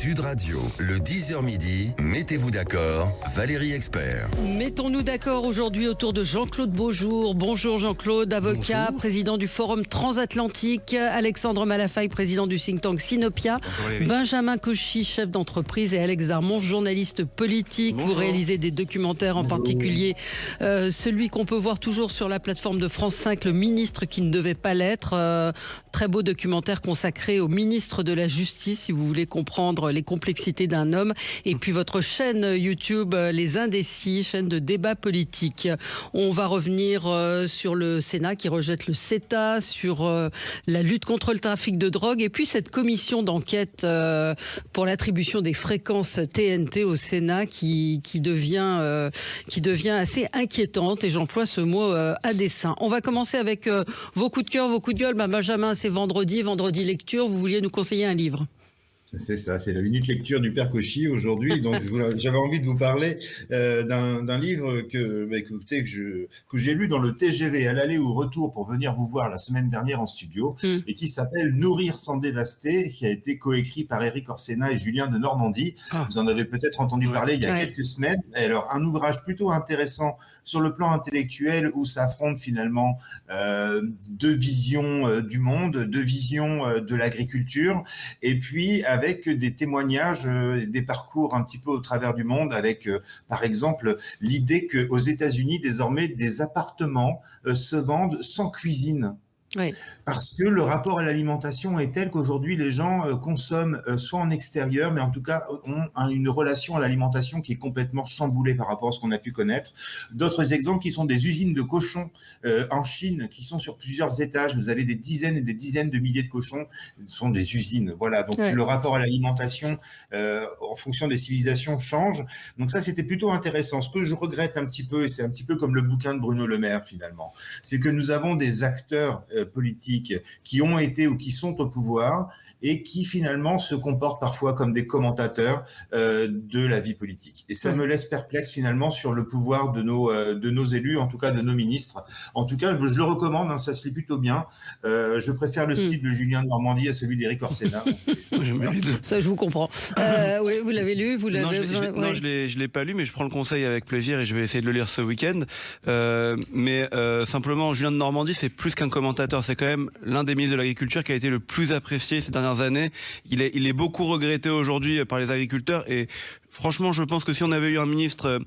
Sud Radio, le 10h midi, mettez-vous d'accord, Valérie Expert. Mettons-nous d'accord aujourd'hui autour de Jean-Claude Beaujour. Bonjour Jean-Claude, avocat, Bonjour. Président du Forum Transatlantique, Alexandre Malafaille, président du think tank Sinopia, Benjamin Cauchy, chef d'entreprise, et Alex Darmon, journaliste politique. Bonjour. Vous réalisez des documentaires, en particulier celui qu'on peut voir toujours sur la plateforme de France 5, Le ministre qui ne devait pas l'être. Très beau documentaire consacré au ministre de la Justice, si vous voulez comprendre les complexités d'un homme. Et puis votre chaîne YouTube, Les Indécis, chaîne de débat politique. On va revenir sur le Sénat qui rejette le CETA, sur la lutte contre le trafic de drogue, et puis cette commission d'enquête pour l'attribution des fréquences TNT au Sénat qui devient assez inquiétante, et j'emploie ce mot à dessein. On va commencer avec vos coups de cœur, vos coups de gueule. Benjamin, c'est vendredi lecture. Vous vouliez nous conseiller un livre? C'est ça, c'est la minute lecture du Père Cauchy aujourd'hui. Donc, j'avais envie de vous parler d'un livre que j'ai lu dans le TGV à l'aller ou retour pour venir vous voir la semaine dernière en studio, et qui s'appelle Nourrir sans dévaster, qui a été coécrit par Éric Orsena et Julien de Normandie. Vous en avez peut-être entendu parler il y a quelques semaines. Et alors, un ouvrage plutôt intéressant sur le plan intellectuel où s'affrontent finalement deux visions du monde, deux visions de l'agriculture, et puis avec des témoignages, des parcours un petit peu au travers du monde, avec par exemple l'idée qu'aux États-Unis désormais des appartements se vendent sans cuisine. Oui. Parce que le rapport à l'alimentation est tel qu'aujourd'hui les gens consomment soit en extérieur, mais en tout cas ont une relation à l'alimentation qui est complètement chamboulée par rapport à ce qu'on a pu connaître. D'autres exemples qui sont des usines de cochons en Chine qui sont sur plusieurs étages. Vous avez des dizaines et des dizaines de milliers de cochons. Ce sont des usines. Voilà. Donc le rapport à l'alimentation en fonction des civilisations change. Donc ça, c'était plutôt intéressant. Ce que je regrette un petit peu, et c'est un petit peu comme le bouquin de Bruno Le Maire finalement, c'est que nous avons des acteurs politiques qui ont été ou qui sont au pouvoir et qui finalement se comportent parfois comme des commentateurs de la vie politique. Et ça me laisse perplexe finalement sur le pouvoir de nos élus, en tout cas de nos ministres. En tout cas, je le recommande, hein, ça se lit plutôt bien. Je préfère le style de Julien de Normandie à celui d'Éric Orsena. Ça, je vous comprends. Oui, vous l'avez lu, vous l'avez. Non, je l'ai pas lu, mais je prends le conseil avec plaisir et je vais essayer de le lire ce week-end. Mais simplement, Julien de Normandie, c'est plus qu'un commentateur. C'est quand même l'un des ministres de l'Agriculture qui a été le plus apprécié ces dernières années. Il est beaucoup regretté aujourd'hui par les agriculteurs, et franchement, je pense que si on avait eu un ministre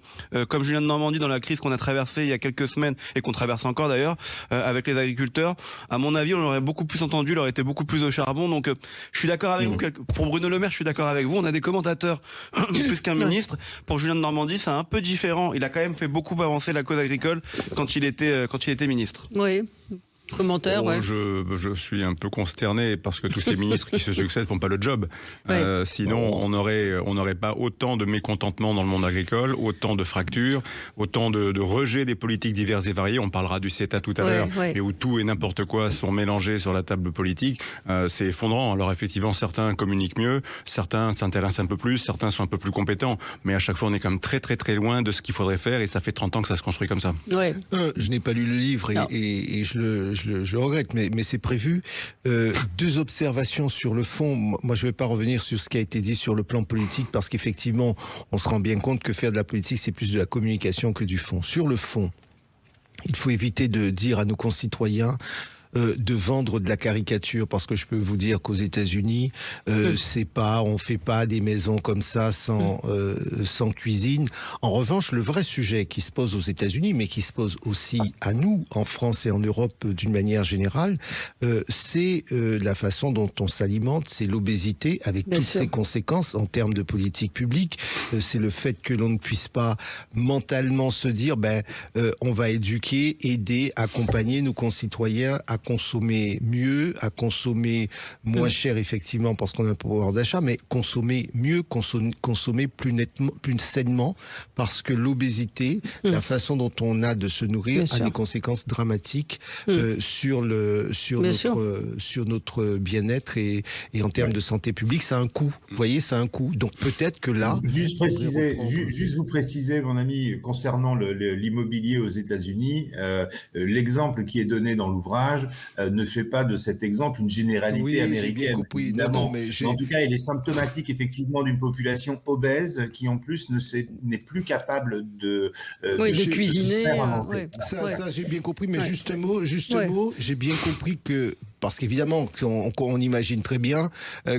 comme Julien de Normandie dans la crise qu'on a traversée il y a quelques semaines, et qu'on traverse encore d'ailleurs, avec les agriculteurs, à mon avis, on l'aurait beaucoup plus entendu, il aurait été beaucoup plus au charbon. Donc je suis d'accord avec vous. Pour Bruno Le Maire, je suis d'accord avec vous. On a des commentateurs plus qu'un ministre. Pour Julien de Normandie, c'est un peu différent. Il a quand même fait beaucoup avancer la cause agricole quand il était ministre. Oui. Commentaire, je suis un peu consterné parce que tous ces ministres qui se succèdent font pas le job. Sinon, on n'aurait pas autant de mécontentement dans le monde agricole, autant de fractures, autant de rejets des politiques diverses et variées. On parlera du CETA tout à l'heure, mais où tout et n'importe quoi sont mélangés sur la table politique. C'est effondrant. Alors effectivement, certains communiquent mieux, certains s'intéressent un peu plus, certains sont un peu plus compétents, mais à chaque fois, on est quand même très très très loin de ce qu'il faudrait faire, et ça fait 30 ans que ça se construit comme ça. Je n'ai pas lu le livre et je le regrette, mais c'est prévu. Deux observations sur le fond. Moi, je ne vais pas revenir sur ce qui a été dit sur le plan politique, parce qu'effectivement, on se rend bien compte que faire de la politique, c'est plus de la communication que du fond. Sur le fond, il faut éviter de dire à nos concitoyens de vendre de la caricature, parce que je peux vous dire qu'aux États-Unis, on fait pas des maisons comme ça sans cuisine. En revanche, le vrai sujet qui se pose aux États-Unis, mais qui se pose aussi à nous, en France et en Europe d'une manière générale, c'est la façon dont on s'alimente, c'est l'obésité, avec toutes ses conséquences en termes de politique publique. C'est le fait que l'on ne puisse pas mentalement se dire, on va éduquer, aider, accompagner nos concitoyens à consommer mieux, à consommer moins cher, effectivement, parce qu'on a un pouvoir d'achat, mais consommer mieux, consommer plus nettement, plus sainement, parce que l'obésité, la façon dont on a de se nourrir, a des conséquences dramatiques sur notre bien-être et en termes de santé publique. Ça a un coût. Vous voyez, ça a un coût. Donc peut-être que là... Juste vous préciser, mon ami, concernant l'immobilier aux États-Unis, l'exemple qui est donné dans l'ouvrage, ne fait pas de cet exemple une généralité américaine, évidemment. Mais en tout cas, il est symptomatique effectivement d'une population obèse qui en plus n'est plus capable de cuisiner. Se faire à manger. Ça, j'ai bien compris, mais juste un mot, j'ai bien compris que, parce qu'évidemment, on imagine très bien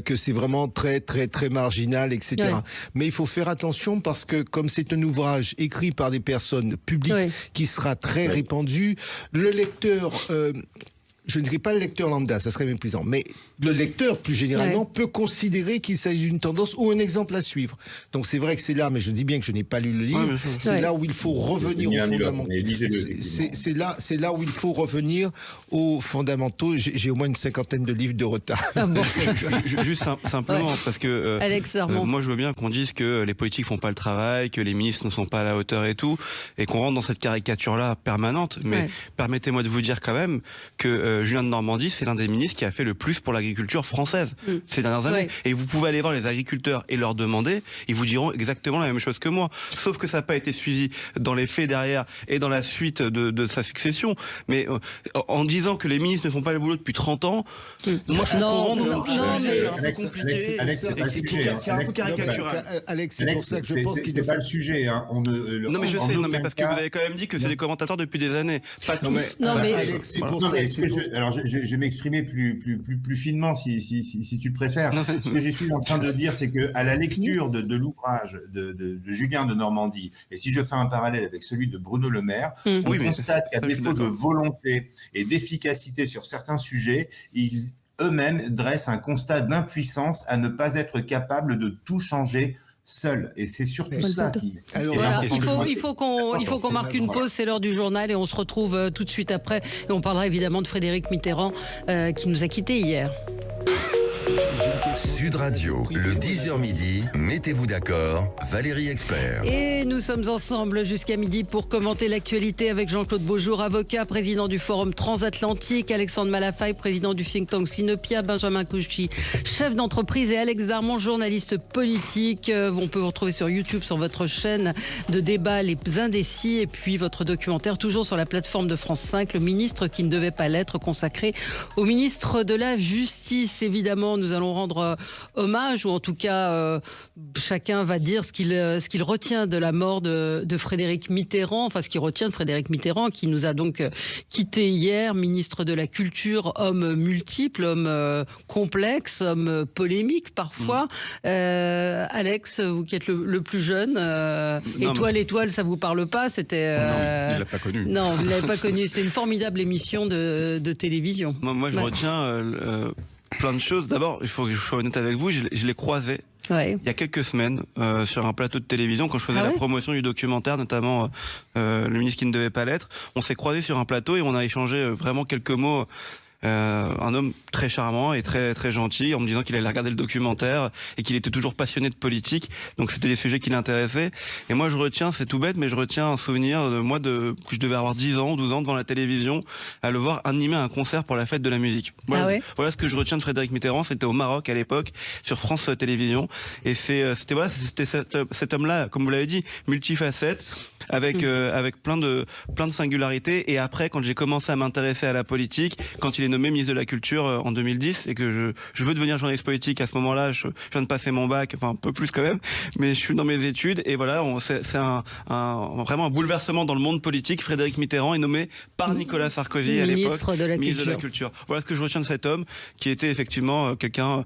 que c'est vraiment très, très, très marginal, etc. Ouais. Mais il faut faire attention parce que, comme c'est un ouvrage écrit par des personnes publiques qui sera très répandu, le lecteur... je ne dirais pas le lecteur lambda, ça serait même plaisant, mais le lecteur, plus généralement, peut considérer qu'il s'agit d'une tendance ou un exemple à suivre. Donc c'est vrai que c'est là, mais je dis bien que je n'ai pas lu le livre, c'est là où il faut revenir aux fondamentaux. C'est là où il faut revenir aux fondamentaux. J'ai au moins une 50aine de livres de retard. Ah bon. Juste simplement, parce que moi je veux bien qu'on dise que les politiques font pas le travail, que les ministres ne sont pas à la hauteur et tout, et qu'on rentre dans cette caricature-là permanente, mais permettez-moi de vous dire quand même que Julien de Normandie, c'est l'un des ministres qui a fait le plus pour l'agriculture française ces dernières années. Et vous pouvez aller voir les agriculteurs et leur demander, ils vous diront exactement la même chose que moi. Sauf que ça n'a pas été suivi dans les faits derrière et dans la suite de sa succession. Mais en disant que les ministres ne font pas le boulot depuis 30 ans, moi je comprends. C'est compliqué. Alex, c'est pas le sujet. C'est un peu caricatural. Alex, c'est pour ça que je pense que c'est pas le sujet. Non mais je sais, parce que vous avez quand même dit que c'est des commentateurs depuis des années. Pas tous. Non mais Alex, c'est pour ça. Alors, je vais m'exprimer plus finement si tu le préfères. Ce que je suis en train de dire, c'est que à la lecture de l'ouvrage de Julien de Normandie, et si je fais un parallèle avec celui de Bruno Le Maire, on constate qu'à défaut de volonté et d'efficacité sur certains sujets, ils eux-mêmes dressent un constat d'impuissance à ne pas être capable de tout changer seul, et c'est surtout cela qui... Voilà, il faut qu'on marque une pause, c'est l'heure du journal et on se retrouve tout de suite après et on parlera évidemment de Frédéric Mitterrand qui nous a quittés hier. Sud Radio, le 10h midi, mettez-vous d'accord, Valérie Expert. Et nous sommes ensemble jusqu'à midi pour commenter l'actualité avec Jean-Claude Beaujour, avocat, président du Forum Transatlantique, Alexandre Malafaille, président du think tank Sinopia, Benjamin Cauchy, chef d'entreprise, et Alex Darmon, journaliste politique. On peut vous retrouver sur YouTube, sur votre chaîne de débat Les Indécis, et puis votre documentaire toujours sur la plateforme de France 5, Le ministre qui ne devait pas l'être, consacré au ministre de la Justice. Évidemment, nous allons rendre hommage, ou en tout cas chacun va dire ce qu'il retient de la mort de Frédéric Mitterrand, enfin ce qu'il retient de Frédéric Mitterrand qui nous a donc quitté hier, ministre de la Culture, homme multiple, homme complexe, homme polémique parfois. Alex, vous qui êtes le plus jeune, Étoile, ça vous parle pas? C'était non, il l'a pas connu. Non, vous l'avez pas connu. C'était une formidable émission de télévision. Moi je retiens plein de choses. D'abord, il faut que je sois honnête avec vous, je l'ai croisé il y a quelques semaines sur un plateau de télévision quand je faisais la promotion du documentaire, notamment Le ministre qui ne devait pas l'être. On s'est croisés sur un plateau et on a échangé vraiment quelques mots. Un homme très charmant et très très gentil, en me disant qu'il allait regarder le documentaire et qu'il était toujours passionné de politique, donc c'était des sujets qui l'intéressaient. Et moi je retiens, c'est tout bête, mais je retiens un souvenir de moi que je devais avoir 10 ans ou 12 ans devant la télévision, à le voir animer un concert pour la fête de la musique. Voilà ce que je retiens de Frédéric Mitterrand. C'était au Maroc à l'époque, sur France Télévisions, et c'était cet homme-là, comme vous l'avez dit, multifacette, avec plein de singularités. Et après, quand j'ai commencé à m'intéresser à la politique, quand il est nommé ministre de la Culture en 2010 et que je veux devenir journaliste politique, à ce moment-là, je viens de passer mon bac, enfin un peu plus quand même, mais je suis dans mes études et voilà, c'est vraiment un bouleversement dans le monde politique. Frédéric Mitterrand est nommé par Nicolas Sarkozy à l'époque ministre de la Culture. Voilà ce que je retiens de cet homme qui était effectivement quelqu'un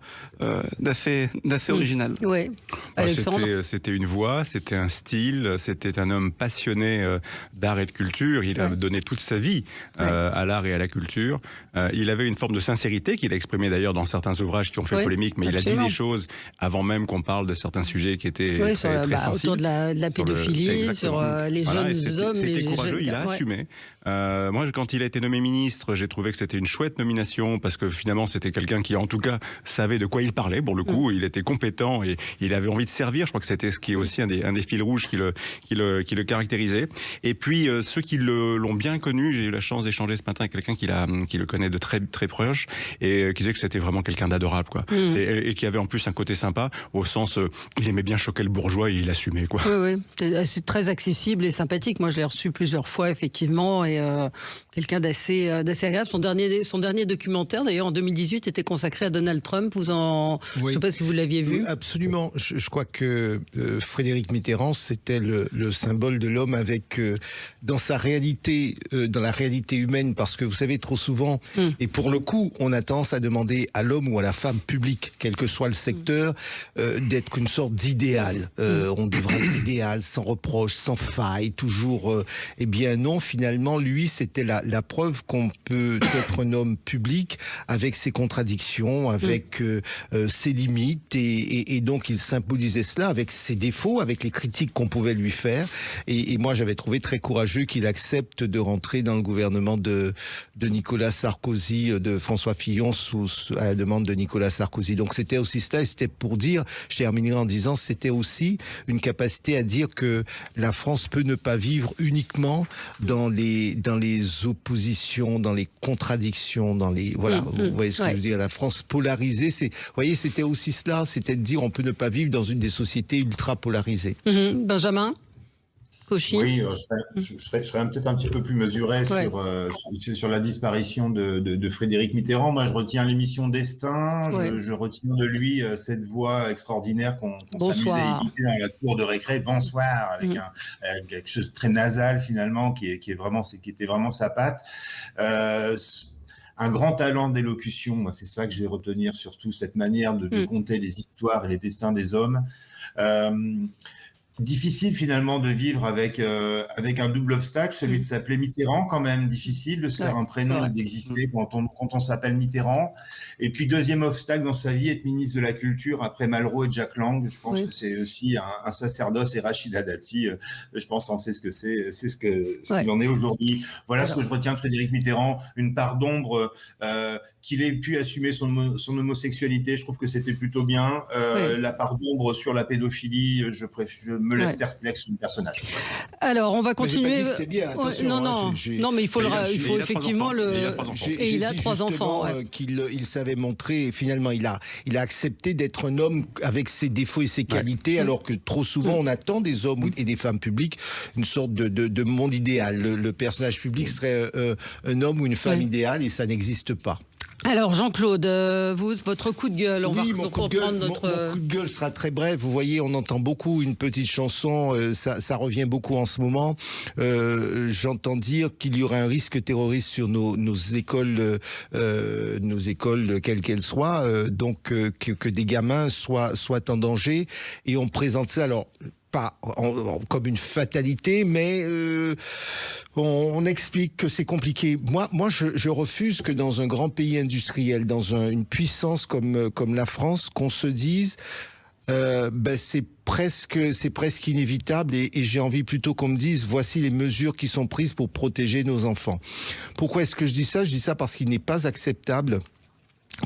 d'assez original. Oui. Alexandre. C'était une voix, c'était un style, c'était un homme passionné d'art et de culture. Il a donné toute sa vie à l'art et à la culture. Il avait une forme de sincérité qu'il a exprimée d'ailleurs dans certains ouvrages qui ont fait polémique, mais il a dit des choses avant même qu'on parle de certains sujets qui étaient très sensibles. Autour de la pédophilie, sur les jeunes hommes. C'était courageux, il a assumé. Moi, quand il a été nommé ministre, j'ai trouvé que c'était une chouette nomination parce que finalement, c'était quelqu'un qui, en tout cas, savait de quoi il parlait. Pour le coup, il était compétent et il avait envie envie de servir. Je crois que c'était ce qui est aussi un des fils rouges qui le caractérisait. Et puis ceux qui l'ont bien connu, j'ai eu la chance d'échanger ce matin avec quelqu'un qui le connaît de très très proche et qui disait que c'était vraiment quelqu'un d'adorable, quoi. Et qui avait en plus un côté sympa au sens il aimait bien choquer le bourgeois et il assumait, quoi. Oui, c'est très accessible et sympathique. Moi, je l'ai reçu plusieurs fois, effectivement, et quelqu'un d'assez agréable. Son dernier documentaire, d'ailleurs, en 2018, était consacré à Donald Trump. Je ne sais pas si vous l'aviez vu. Absolument. Je crois que Frédéric Mitterrand, c'était le symbole de l'homme avec, dans sa réalité, dans la réalité humaine, parce que vous savez, trop souvent, et pour le coup, on a tendance à demander à l'homme ou à la femme publique, quel que soit le secteur, d'être une sorte d'idéal. On devrait être idéal, sans reproche, sans faille, toujours. Eh bien non, finalement, lui, c'était la preuve qu'on peut être un homme public avec ses contradictions, avec ses limites, et donc il symbolisait cela avec ses défauts, avec les critiques qu'on pouvait lui faire. Et moi, j'avais trouvé très courageux qu'il accepte de rentrer dans le gouvernement de Nicolas Sarkozy, de François Fillon, à la demande de Nicolas Sarkozy. Donc c'était aussi cela, et c'était pour dire, je terminerai en disant, c'était aussi une capacité à dire que la France peut ne pas vivre uniquement dans les oppositions, dans les contradictions, voilà, vous voyez ce que je veux dire, la France polarisée, vous voyez, c'était aussi cela, c'était de dire on peut ne pas vivre dans une des sociétés ultra polarisées. Benjamin Cauchy. Oui, je serais peut-être un petit peu plus mesuré sur la disparition de Frédéric Mitterrand. Moi, je retiens l'émission Destin, je retiens de lui cette voix extraordinaire qu'on s'amusait à imiter dans la cour de récré. Bonsoir, avec quelque chose de très nasal finalement, qui était vraiment sa patte. Un grand talent d'élocution, moi, c'est ça que je vais retenir, surtout cette manière de conter les histoires et les destins des hommes. Difficile finalement de vivre avec un double obstacle, celui de s'appeler Mitterrand, quand même difficile de se faire un prénom et d'exister quand on s'appelle Mitterrand. Et puis deuxième obstacle dans sa vie, être ministre de la Culture après Malraux et Jack Lang. Je pense que c'est aussi un sacerdoce, et Rachida Dati, je pense on sait ce que ce qu'il en est aujourd'hui. Voilà ce que je retiens de Frédéric Mitterrand, une part d'ombre, qu'il ait pu assumer son homosexualité, je trouve que c'était plutôt bien. La part d'ombre sur la pédophilie, je me laisse perplexe sur le personnage. Alors, on va continuer. Bien, non, mais il faut effectivement le. Et il a 3 enfants. Qu'il savait montrer. Et finalement, il a accepté d'être un homme avec ses défauts et ses qualités, alors que trop souvent, on attend des hommes et des femmes publiques une sorte de monde idéal. Le personnage public serait un homme ou une femme idéale, et ça n'existe pas. Alors Jean-Claude, votre coup de gueule, mon coup de gueule sera très bref. Vous voyez, on entend beaucoup une petite chanson, ça revient beaucoup en ce moment. J'entends dire qu'il y aurait un risque terroriste sur nos écoles quelles qu'elles soient, donc que des gamins soient en danger, et on présente ça alors pas comme une fatalité, mais on explique que c'est compliqué. Moi, je refuse que dans un grand pays industriel, dans une puissance comme la France, qu'on se dise c'est presque inévitable, et j'ai envie plutôt qu'on me dise voici les mesures qui sont prises pour protéger nos enfants. Pourquoi est-ce que je dis ça ? Je dis ça parce qu'il n'est pas acceptable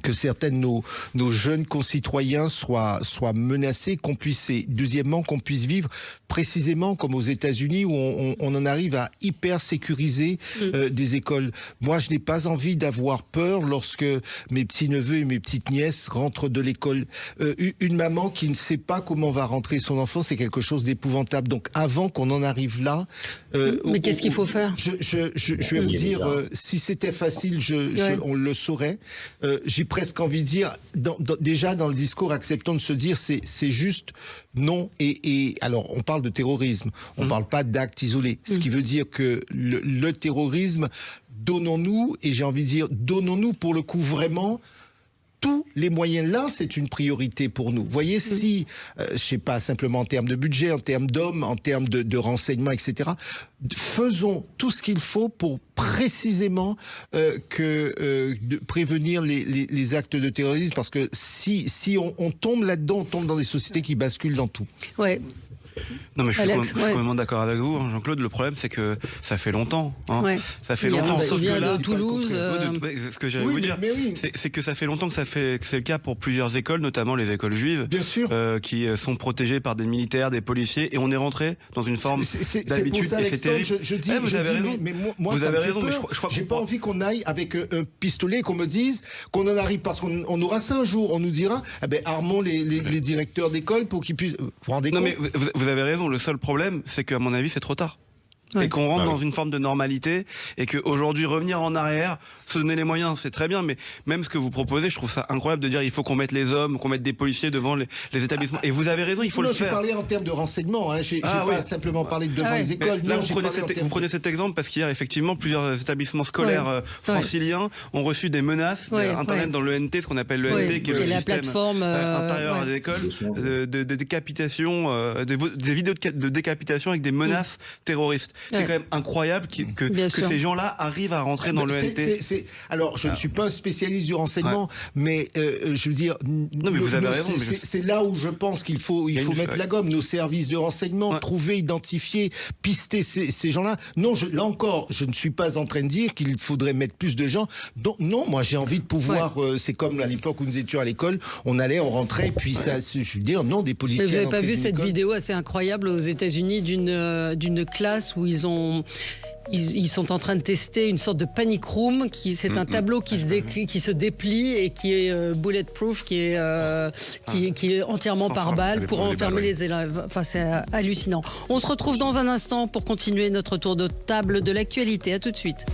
que certains de nos jeunes concitoyens soient menacés, deuxièmement qu'on puisse vivre précisément comme aux États-Unis, où on en arrive à hyper sécuriser des écoles. Moi, je n'ai pas envie d'avoir peur lorsque mes petits-neveux et mes petites-nièces rentrent de l'école. Une maman qui ne sait pas comment va rentrer son enfant, c'est quelque chose d'épouvantable. Donc avant qu'on en arrive là... mais qu'est-ce qu'il faut faire ? Je vais vous dire, si c'était facile, on le saurait. J'ai presque envie de dire, déjà dans le discours, acceptons de se dire, c'est juste non. Et alors, on parle de terrorisme, on ne parle pas d'actes isolés. Ce qui veut dire que le terrorisme, donnons-nous, et j'ai envie de dire, donnons-nous pour le coup vraiment tous les moyens. Là, c'est une priorité pour nous. Vous voyez, si, je sais pas, simplement en termes de budget, en termes d'hommes, en termes de renseignements, etc., faisons tout ce qu'il faut pour précisément prévenir les actes de terrorisme, parce que si on tombe là-dedans, on tombe dans des sociétés qui basculent dans tout. Ouais. Non, mais je suis Alex, complètement d'accord avec vous, hein, Jean-Claude. Le problème, c'est que ça fait longtemps. Hein. Ouais. Ça fait longtemps. Il vient de c'est Toulouse. ce que j'allais vous dire, c'est que ça fait longtemps que c'est le cas pour plusieurs écoles, notamment les écoles juives, bien sûr, qui sont protégées par des militaires, des policiers, et on est rentré dans une forme d'habitude. C'est pour ça, Alexandre, je dis, vous avez raison. Mais moi, vous ça avez me fait raison, peur. mais je crois j'ai pas envie qu'on aille avec un pistolet, qu'on me dise qu'on en arrive, parce qu'on aura ça un jour. On nous dira, armons les directeurs d'école pour qu'ils puissent. Vous vous rendez compte ? Non, mais vous avez raison. Le seul problème, c'est qu'à mon avis, c'est trop tard. Ouais. Et qu'on rentre dans une forme de normalité, et qu'aujourd'hui, revenir en arrière, se donner les moyens, c'est très bien, mais même ce que vous proposez, je trouve ça incroyable de dire il faut qu'on mette les hommes, qu'on mette des policiers devant les établissements. Et vous avez raison, il faut le faire. J'ai parlé en termes de renseignement, hein. J'ai pas simplement parlé de devant les écoles. Là, vous prenez cet exemple parce qu'hier, effectivement, plusieurs établissements scolaires franciliens ont reçu des menaces Internet dans l'ENT, ce qu'on appelle l'ENT, qui est la plateforme intérieure à l'école, de décapitation, des vidéos de décapitation avec des menaces terroristes. C'est quand même incroyable que ces gens-là arrivent à rentrer dans l'ENT. Alors, je ne suis pas un spécialiste du renseignement, mais je veux dire, non, mais vous avez raison. C'est là où je pense qu'il faut mettre la gomme. Nos services de renseignement, trouver, identifier, pister ces gens-là. Non, là encore, je ne suis pas en train de dire qu'il faudrait mettre plus de gens. Donc, non, moi, j'ai envie de pouvoir. C'est comme à l'époque où nous étions à l'école, on rentrait, puis ça, je veux dire, non, des policiers. Mais vous n'avez pas vu cette vidéo assez incroyable aux États-Unis d'une classe où ils sont en train de tester une sorte de panic room, c'est un tableau qui se déplie et qui est bulletproof, qui est entièrement par balle pour enfermer les élèves. Enfin, c'est hallucinant. On se retrouve dans un instant pour continuer notre tour de table de l'actualité. À tout de suite.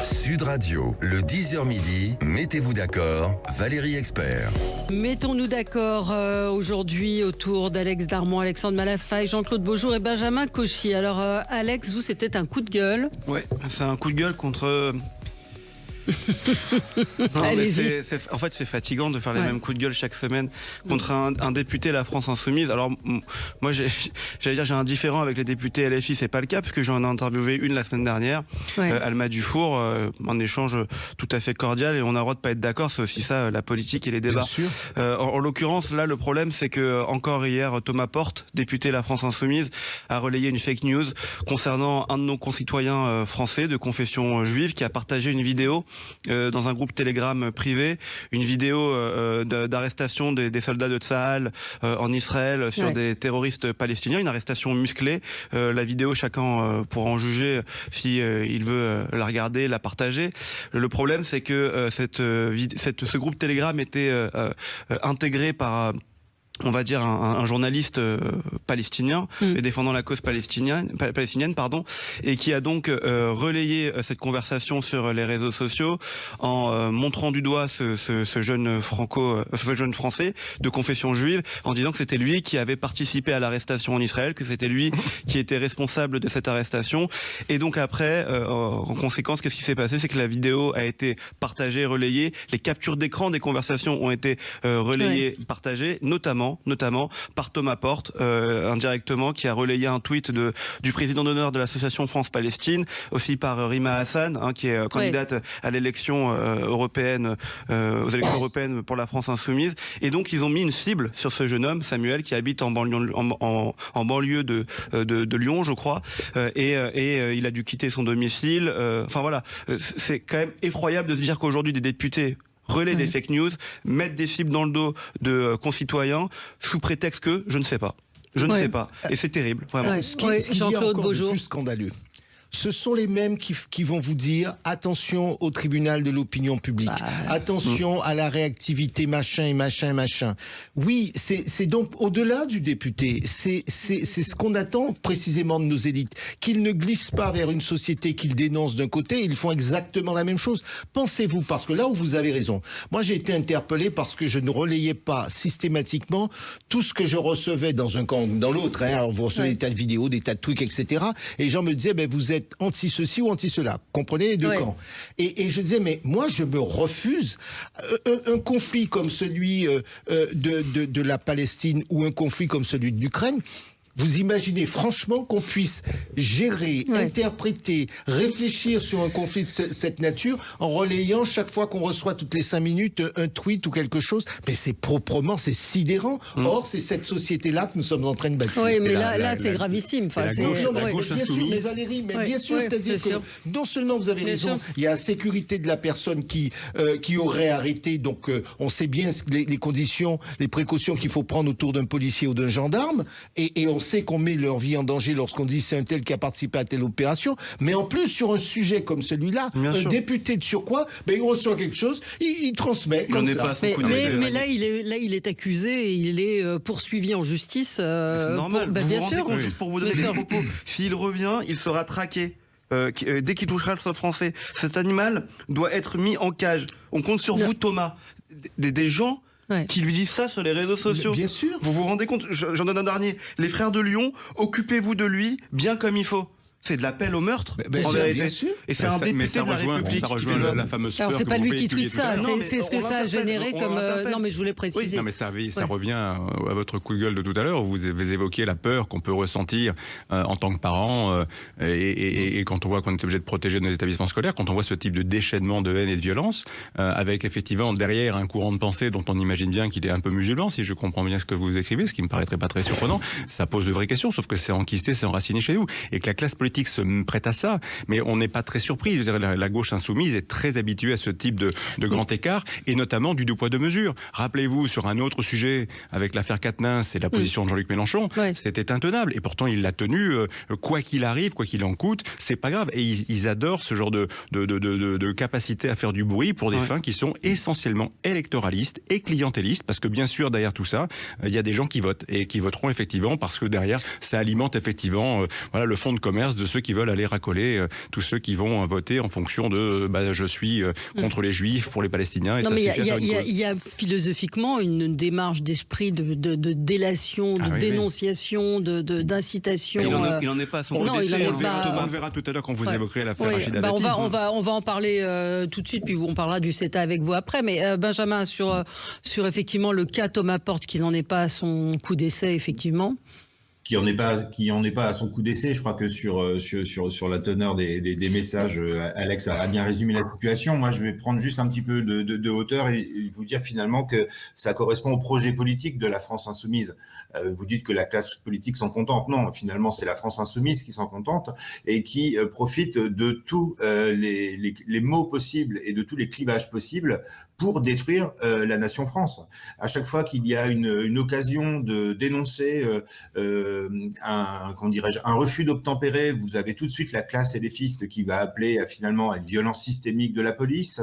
Sud Radio, le 10h midi, mettez-vous d'accord, Valérie Expert. Mettons-nous d'accord aujourd'hui autour d'Alex Darmon, Alexandre Malafaille, Jean-Claude Beaujour et Benjamin Cauchy. Alors Alex, vous, c'était un coup de gueule. Ouais, c'est un coup de gueule contre... Non, mais en fait, c'est fatigant de faire les mêmes coups de gueule chaque semaine contre un député La France Insoumise. Alors, moi, j'allais dire, j'ai un différend avec les députés LFI, c'est pas le cas, parce que j'en ai interviewé une la semaine dernière, Alma Dufour, un échange tout à fait cordial, et on a le droit de pas être d'accord, c'est aussi ça, la politique et les débats. Bien sûr. En l'occurrence, là, le problème, c'est que encore hier, Thomas Porte, député La France Insoumise, a relayé une fake news concernant un de nos concitoyens français de confession juive qui a partagé une vidéo dans un groupe Telegram privé, une vidéo d'arrestation des soldats de Tsahal en Israël sur des terroristes palestiniens, une arrestation musclée. La vidéo, chacun pourra en juger si il veut la regarder, la partager. Le problème, c'est que ce groupe Telegram était intégré par... on va dire un journaliste palestinien défendant la cause palestinienne, et qui a donc relayé cette conversation sur les réseaux sociaux en montrant du doigt ce jeune français de confession juive, en disant que c'était lui qui avait participé à l'arrestation en Israël, que c'était lui qui était responsable de cette arrestation. Et donc après, en conséquence, qu'est-ce qui s'est passé? C'est que la vidéo a été partagée, relayée, les captures d'écran des conversations ont été relayées, partagées, notamment par Thomas Porte, indirectement, qui a relayé un tweet du président d'honneur de l'association France-Palestine, aussi par Rima Hassan, qui est candidate à l'élection européenne, aux élections européennes pour la France Insoumise. Et donc, ils ont mis une cible sur ce jeune homme, Samuel, qui habite en banlieue de Lyon, je crois, et il a dû quitter son domicile. Enfin voilà, c'est quand même effroyable de se dire qu'aujourd'hui, des députés relaient des fake news, mettent des cibles dans le dos de concitoyens sous prétexte que je ne sais pas. Je ne sais pas. Et c'est terrible, vraiment. Ce qui est encore le plus scandaleux, ce sont les mêmes qui vont vous dire attention au tribunal de l'opinion publique, attention à la réactivité, machin. Oui, c'est donc au-delà du député, c'est ce qu'on attend précisément de nos élites, qu'ils ne glissent pas vers une société qu'ils dénoncent d'un côté, ils font exactement la même chose. Pensez-vous, parce que là où vous avez raison, moi j'ai été interpellé parce que je ne relayais pas systématiquement tout ce que je recevais dans un camp ou dans l'autre. Alors vous recevez des tas de vidéos, des tas de trucs, etc. Et les gens me disaient, vous êtes anti-ceci ou anti-cela. Comprenez les deux camps. Et je disais, mais moi, je me refuse. Un conflit comme celui de la Palestine ou un conflit comme celui de l'Ukraine, Vous imaginez franchement qu'on puisse gérer, interpréter, réfléchir sur un conflit de cette nature en relayant chaque fois qu'on reçoit toutes les 5 minutes un tweet ou quelque chose. Mais c'est sidérant. Or, c'est cette société-là que nous sommes en train de bâtir. Oui, mais là, c'est gravissime. Enfin, la gauche insoumise. Mais Valérie, bien sûr, c'est-à-dire que non seulement vous avez raison, il y a la sécurité de la personne qui aurait arrêté. Donc, on sait bien les conditions, les précautions qu'il faut prendre autour d'un policier ou d'un gendarme, et on sait qu'on met leur vie en danger lorsqu'on dit c'est un tel qui a participé à telle opération. Mais en plus, sur un sujet comme celui-là, député de surcroît, il reçoit quelque chose, il transmet comme ça. Mais là, il est accusé et il est poursuivi en justice. C'est normal. Vous bien vous rendez sûr. compte, juste pour vous donner des propos, s'il revient, il sera traqué. Dès qu'il touchera le sol français, cet animal doit être mis en cage. On compte sur vous, Thomas. Des gens qui lui disent ça sur les réseaux sociaux. Bien sûr. Vous vous rendez compte, j'en donne un dernier. Les frères de Lyon, occupez-vous de lui bien comme il faut. C'est de l'appel au meurtre, en vérité. Bien sûr. Et c'est un député de la République. Ça rejoint la fameuse peur. Alors, c'est pas lui qui tweet ça, Non, c'est ce que ça a généré comme. Non, mais je voulais préciser. Oui, non, mais ça revient à votre coup de gueule de tout à l'heure, où vous évoquiez la peur qu'on peut ressentir en tant que parent, et quand on voit qu'on est obligé de protéger nos établissements scolaires, quand on voit ce type de déchaînement de haine et de violence, avec effectivement derrière un courant de pensée dont on imagine bien qu'il est un peu musulman, si je comprends bien ce que vous écrivez, ce qui me paraîtrait pas très surprenant, ça pose de vraies questions, sauf que c'est enquisté, c'est enraciné chez nous, et que la classe politique se prête à ça, mais on n'est pas très surpris. Je veux dire, la gauche insoumise est très habituée à ce type de grand écart, et notamment du deux poids deux mesures. Rappelez-vous, sur un autre sujet, avec l'affaire Quatennens et la position de Jean-Luc Mélenchon, c'était intenable, et pourtant il l'a tenu, quoi qu'il arrive, quoi qu'il en coûte, c'est pas grave, et ils adorent ce genre de capacité à faire du bruit pour des fins qui sont essentiellement électoralistes et clientélistes, parce que bien sûr, derrière tout ça, il y a des gens qui votent, et qui voteront effectivement, parce que derrière, ça alimente effectivement le fonds de commerce de ceux qui veulent aller racoler tous ceux qui vont voter en fonction de je suis contre les Juifs, pour les Palestiniens, et non, ça suffit à faire une cause. Il y a philosophiquement une démarche d'esprit de délation, de dénonciation, d'incitation. Il n'en est pas à son Non, il en est pas. On verra tout à l'heure quand vous évoquerez l'affaire Rachida Dati. On va en parler tout de suite, puis on parlera du CETA avec vous après. Mais Benjamin, sur effectivement le cas Thomas Porte, qui n'en est pas à son coup d'essai, effectivement. Qui en est pas à son coup d'essai. Je crois que sur la teneur des messages, Alex a bien résumé la situation. Moi, je vais prendre juste un petit peu de hauteur et vous dire finalement que ça correspond au projet politique de la France insoumise. Vous dites que la classe politique s'en contente. Non, finalement, c'est la France insoumise qui s'en contente et qui profite de tous les maux possibles et de tous les clivages possibles pour détruire la nation France. À chaque fois qu'il y a une occasion de dénoncer un refus d'obtempérer, vous avez tout de suite la classe éléphiste qui va appeler finalement à une violence systémique de la police.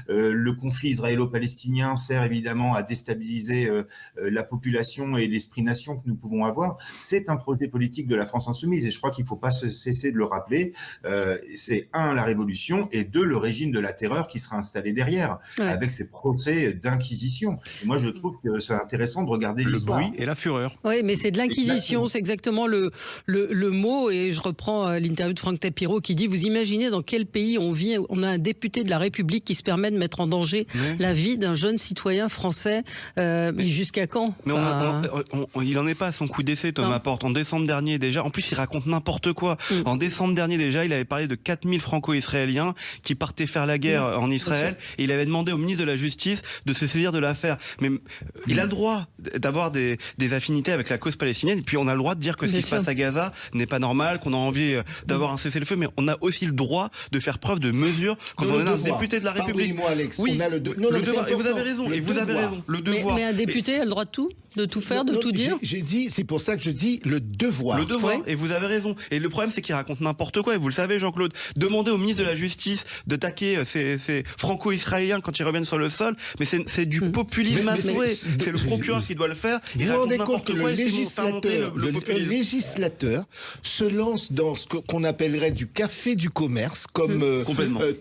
Le conflit israélo-palestinien sert évidemment à déstabiliser la population et l'esprit nation que nous pouvons avoir. C'est un projet politique de la France insoumise et je crois qu'il ne faut pas cesser de le rappeler. C'est la révolution, et 2, le régime de la terreur qui sera installé derrière, avec ses procès d'inquisition. Et moi, je trouve que c'est intéressant de regarder l'histoire. Le bruit et la fureur. Oui, mais c'est de l'inquisition, c'est exactement le mot, et je reprends l'interview de Franck Tapiro qui dit: vous imaginez dans quel pays on vit, on a un député de la République qui se permet de mettre en danger la vie d'un jeune citoyen français, mais jusqu'à quand? Mais il en est pas à son coup d'essai, Thomas Porte. En décembre dernier déjà, en plus il raconte n'importe quoi. En décembre dernier déjà, il avait parlé de 4000 franco-israéliens qui partaient faire la guerre en Israël, et il avait demandé au ministre de la Justice de se saisir de l'affaire. Mais il a le droit d'avoir des affinités avec la cause palestinienne, et puis on a le droit de dire que ce qui se passe à Gaza n'est pas normal, qu'on a envie d'avoir un cessez-le-feu, mais on a aussi le droit de faire preuve de mesure quand on est un député de la République. Pardonnez-moi, Alex, oui, on a le devoir. Et vous avez raison, le devoir. Mais un député a le droit de tout? De tout faire, de tout dire? J'ai dit, c'est pour ça que je dis le devoir. Le devoir, et vous avez raison. Et le problème, c'est qu'il raconte n'importe quoi, et vous le savez, Jean-Claude. Demandez au ministre de la Justice de taquer ces franco-israéliens quand ils reviennent sur le sol, mais c'est du populisme à souhait. C'est le procureur qui doit le faire. Vous vous rendez compte que le législateur se lance dans ce qu'on appellerait du café du commerce, comme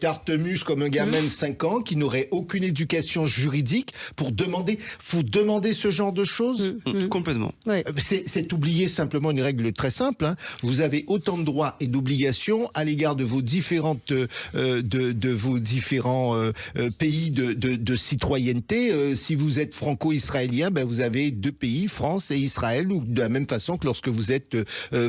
Tartemuche, comme un gamin de 5 ans qui n'aurait aucune éducation juridique, pour demander ce genre de choses. chose. Complètement. Ouais. C'est oublier simplement une règle très simple. Hein. Vous avez autant de droits et d'obligations à l'égard de vos différentes de vos différents pays de citoyenneté. Si vous êtes franco-israélien, ben vous avez 2 pays, France et Israël, ou de la même façon que lorsque vous êtes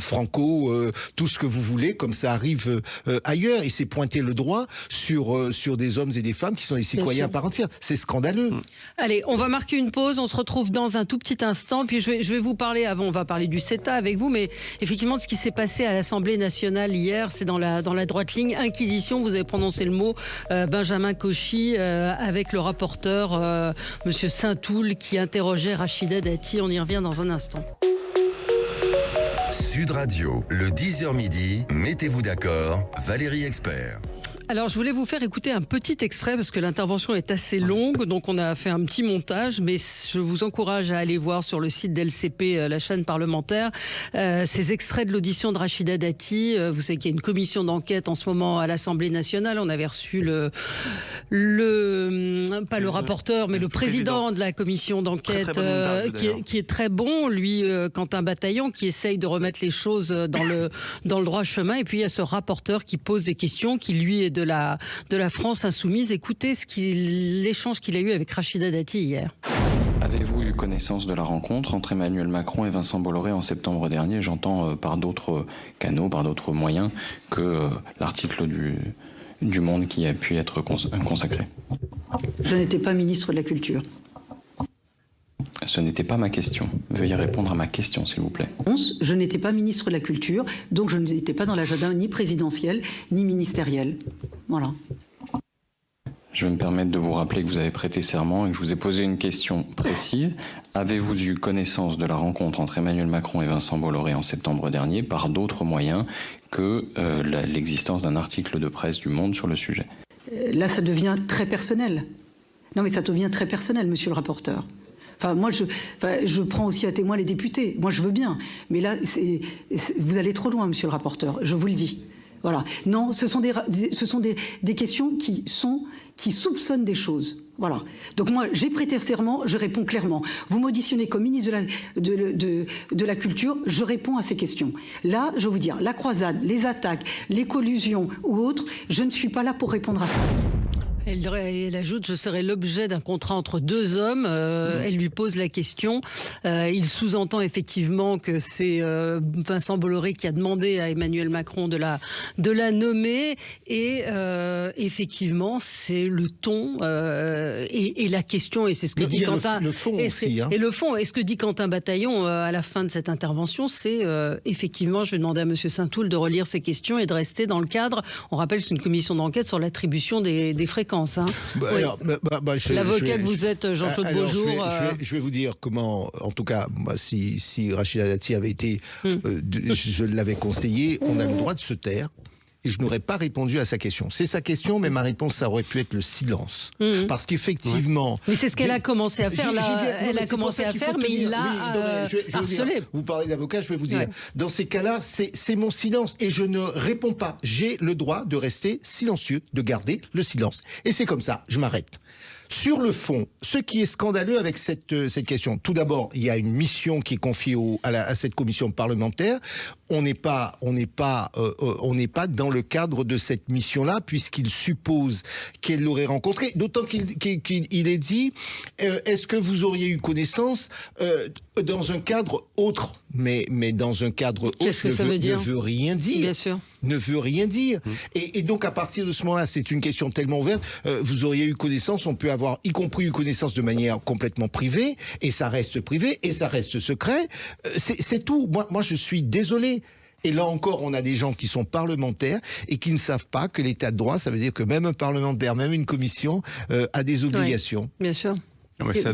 franco, tout ce que vous voulez, comme ça arrive ailleurs. Et c'est pointer le doigt sur des hommes et des femmes qui sont des citoyens à part entière. C'est scandaleux. Allez, on va marquer une pause. On se retrouve dans un tout petit instant. Puis je vais vous parler, avant, on va parler du CETA avec vous, mais effectivement, ce qui s'est passé à l'Assemblée nationale hier, c'est dans la droite ligne. Inquisition, vous avez prononcé le mot, Benjamin Cauchy, avec le rapporteur, Monsieur Saint-Toul, qui interrogeait Rachida Dati. On y revient dans un instant. Sud Radio, le 10h midi, mettez-vous d'accord, Valérie Expert. Alors, je voulais vous faire écouter un petit extrait parce que l'intervention est assez longue, donc on a fait un petit montage, mais je vous encourage à aller voir sur le site d'LCP, la chaîne parlementaire, ces extraits de l'audition de Rachida Dati. Vous savez qu'il y a une commission d'enquête en ce moment à l'Assemblée nationale. On avait reçu pas le rapporteur, mais le président de la commission d'enquête, qui est très bon, lui, Quentin Bataillon, qui essaye de remettre les choses dans le droit chemin. Et puis il y a ce rapporteur qui pose des questions, qui lui est de la France insoumise. Écoutez l'échange qu'il a eu avec Rachida Dati hier. Avez-vous eu connaissance de la rencontre entre Emmanuel Macron et Vincent Bolloré en septembre dernier? J'entends par d'autres canaux, par d'autres moyens que l'article du Monde qui a pu être consacré. Je n'étais pas ministre de la Culture. Ce n'était pas ma question. Veuillez répondre à ma question, s'il vous plaît. Je n'étais pas ministre de la Culture, donc je n'étais pas dans l'agenda ni présidentiel, ni ministériel. Voilà. Je vais me permettre de vous rappeler que vous avez prêté serment et que je vous ai posé une question précise. Avez-vous eu connaissance de la rencontre entre Emmanuel Macron et Vincent Bolloré en septembre dernier par d'autres moyens que l'existence d'un article de presse du Monde sur le sujet? Là, ça devient très personnel. Non, mais ça devient très personnel, monsieur le rapporteur. Enfin, moi, je prends aussi à témoin les députés. Moi, je veux bien. Mais là, vous allez trop loin, monsieur le rapporteur. Je vous le dis. Voilà. Non, ce sont des questions qui soupçonnent des choses. Voilà. Donc moi, j'ai prêté serment, je réponds clairement. Vous m'auditionnez comme ministre de la Culture, je réponds à ces questions. Là, je vais vous dire, la croisade, les attaques, les collusions ou autres, je ne suis pas là pour répondre à ça. Elle ajoute, je serai l'objet d'un contrat entre 2 hommes. Elle lui pose la question. Il sous-entend effectivement que c'est Vincent Bolloré qui a demandé à Emmanuel Macron de la nommer. Et effectivement, c'est le ton et la question. Et c'est ce que dit Quentin. Le fond aussi. Hein. Et le fond. Et ce que dit Quentin Bataillon à la fin de cette intervention, c'est effectivement, je vais demander à Monsieur Saint-Toul de relire ces questions et de rester dans le cadre. On rappelle, c'est une commission d'enquête sur l'attribution des fréquences. Hein. Oui. L'avocat que vous êtes, Jean-Claude Beaujour. Je vais vous dire comment, en tout cas, moi, si Rachida Dati avait été, je l'avais conseillé, on a le droit de se taire. Et je n'aurais pas répondu à sa question. C'est sa question, mais ma réponse, ça aurait pu être le silence. Parce qu'effectivement... Mais c'est ce qu'elle a commencé à faire, là. Elle a commencé à faire, mais il l'a harcelé. Vous parlez d'avocat, je vais vous dire. Dans ces cas-là, c'est mon silence. Et je ne réponds pas. J'ai le droit de rester silencieux, de garder le silence. Et c'est comme ça, je m'arrête. Sur le fond, ce qui est scandaleux avec cette question, tout d'abord, il y a une mission qui est confiée à cette commission parlementaire. On n'est pas dans le cadre de cette mission-là, puisqu'il suppose qu'elle l'aurait rencontré. D'autant qu'il est dit, est-ce que vous auriez eu connaissance dans un cadre autre? Mais dans un cadre autre ne veut rien dire. Bien sûr. Ne veut rien dire. Et donc, à partir de ce moment-là, c'est une question tellement ouverte, vous auriez eu connaissance, on peut avoir y compris eu connaissance de manière complètement privée, et ça reste privé, et ça reste secret. C'est tout. Moi, je suis désolé. Et là encore, on a des gens qui sont parlementaires et qui ne savent pas que l'état de droit, ça veut dire que même un parlementaire, même une commission, a des obligations. Oui, bien sûr. Non, mais ça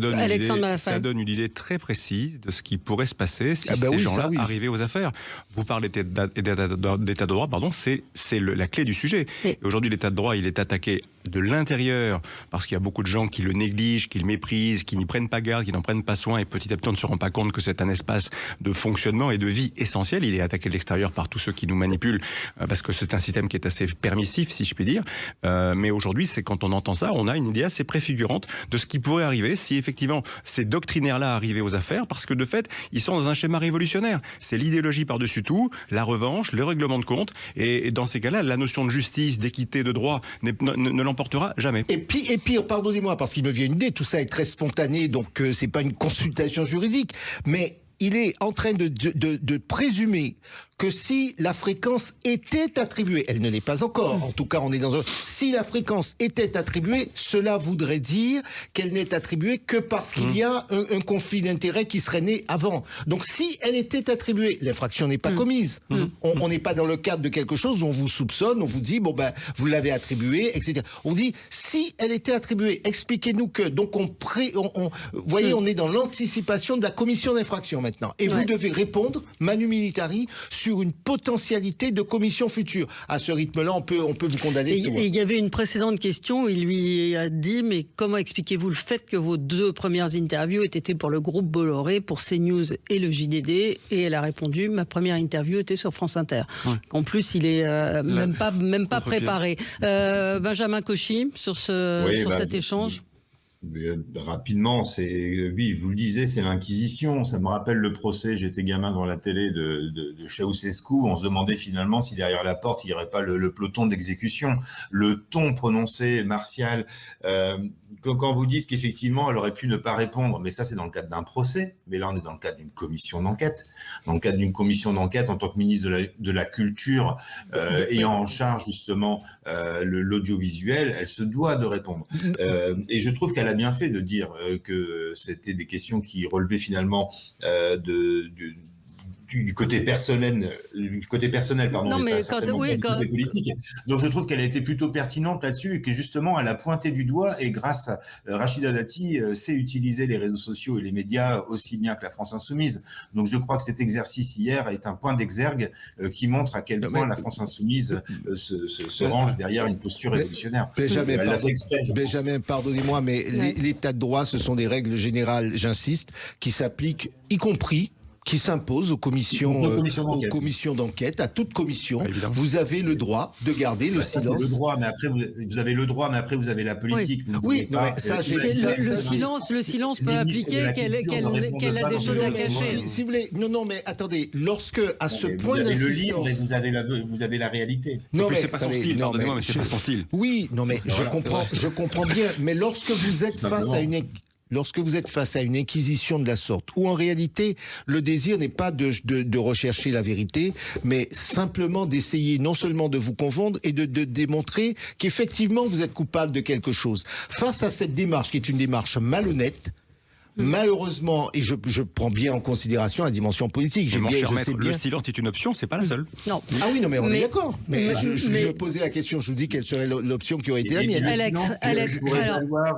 donne une idée très précise de ce qui pourrait se passer si ces gens-là arrivaient aux affaires. Vous parlez d'état de droit, pardon, c'est la clé du sujet. Oui. Aujourd'hui, l'état de droit, il est attaqué de l'intérieur, parce qu'il y a beaucoup de gens qui le négligent, qui le méprisent, qui n'y prennent pas garde, qui n'en prennent pas soin, et petit à petit on ne se rend pas compte que c'est un espace de fonctionnement et de vie essentiel. Il est attaqué de l'extérieur par tous ceux qui nous manipulent, parce que c'est un système qui est assez permissif, si je puis dire. Mais aujourd'hui, c'est quand on entend ça, on a une idée assez préfigurante de ce qui pourrait arriver si effectivement ces doctrinaires-là arrivaient aux affaires, parce que de fait, ils sont dans un schéma révolutionnaire. C'est l'idéologie par-dessus tout, la revanche, le règlement de compte, et dans ces cas-là, la notion de justice, d'équité, de droit ne l'emportera jamais. Et puis, pardonnez-moi, parce qu'il me vient une idée, tout ça est très spontané, donc c'est pas une consultation juridique, mais il est en train de présumer que si la fréquence était attribuée, elle ne l'est pas encore, en tout cas on est dans un... Si la fréquence était attribuée, cela voudrait dire qu'elle n'est attribuée que parce qu'il y a un conflit d'intérêts qui serait né avant. Donc si elle était attribuée, l'infraction n'est pas commise. On n'est pas dans le cadre de quelque chose où on vous soupçonne, on vous dit, bon ben, vous l'avez attribuée, etc. On dit, si elle était attribuée, expliquez-nous que... Donc vous voyez, on est dans l'anticipation de la commission d'infraction maintenant. Et vous devez répondre, manu militari, sur une potentialité de commission future. À ce rythme-là, on peut vous condamner. Et il y avait une précédente question, il lui a dit, mais comment expliquez-vous le fait que vos 2 premières interviews aient été pour le groupe Bolloré, pour CNews et le JDD? Et elle a répondu, ma première interview était sur France Inter. En plus, il est même pas préparé. Benjamin Cauchy, sur cet échange. Rapidement, oui, je vous le disais, c'est l'Inquisition. Ça me rappelle le procès, j'étais gamin devant la télé de Ceausescu. On se demandait finalement si derrière la porte, il n'y aurait pas le peloton d'exécution. Le ton prononcé, martial, quand vous dites qu'effectivement, elle aurait pu ne pas répondre, mais ça, c'est dans le cadre d'un procès. Mais là, on est dans le cadre d'une commission d'enquête. Dans le cadre d'une commission d'enquête, en tant que ministre de la Culture, ayant en charge justement l'audiovisuel, elle se doit de répondre. Et je trouve qu'elle a bien fait de dire que c'était des questions qui relevaient finalement du côté personnel, pardon, non, mais du côté politique. Donc je trouve qu'elle a été plutôt pertinente là-dessus et que justement elle a pointé du doigt, et grâce à Rachida Dati sait utiliser les réseaux sociaux et les médias aussi bien que la France Insoumise. Donc je crois que cet exercice hier est un point d'exergue qui montre à quel point la France Insoumise se range derrière une posture révolutionnaire. Benjamin, pardonnez-moi, mais l'état de droit, ce sont des règles générales, j'insiste, qui s'appliquent, y compris qui s'impose aux commissions d'enquête, à toute commission. Évidemment. Vous avez le droit de garder le silence. C'est le droit, mais après vous avez le droit, mais après vous avez la politique. Oui, ça, le silence peut impliquer qu'elle a des choses à cacher. Si vous voulez, non, mais attendez, lorsque à ce point vous avez le livre et vous avez la réalité. Non, mais c'est pas son style. Pardonnez-moi, mais c'est pas son style. Oui, non, mais je comprends bien. Mais lorsque vous êtes face à une inquisition de la sorte, où en réalité, le désir n'est pas de rechercher la vérité, mais simplement d'essayer non seulement de vous confondre et de démontrer qu'effectivement vous êtes coupable de quelque chose. Face à cette démarche, qui est une démarche malhonnête, malheureusement, et je prends bien en considération la dimension politique. Le silence est une option, c'est pas la seule. Non. Ah oui, non, mais on est d'accord. Mais je me posais la question, je vous dis quelle serait l'option qui aurait été la mienne. Alex, je pourrais avoir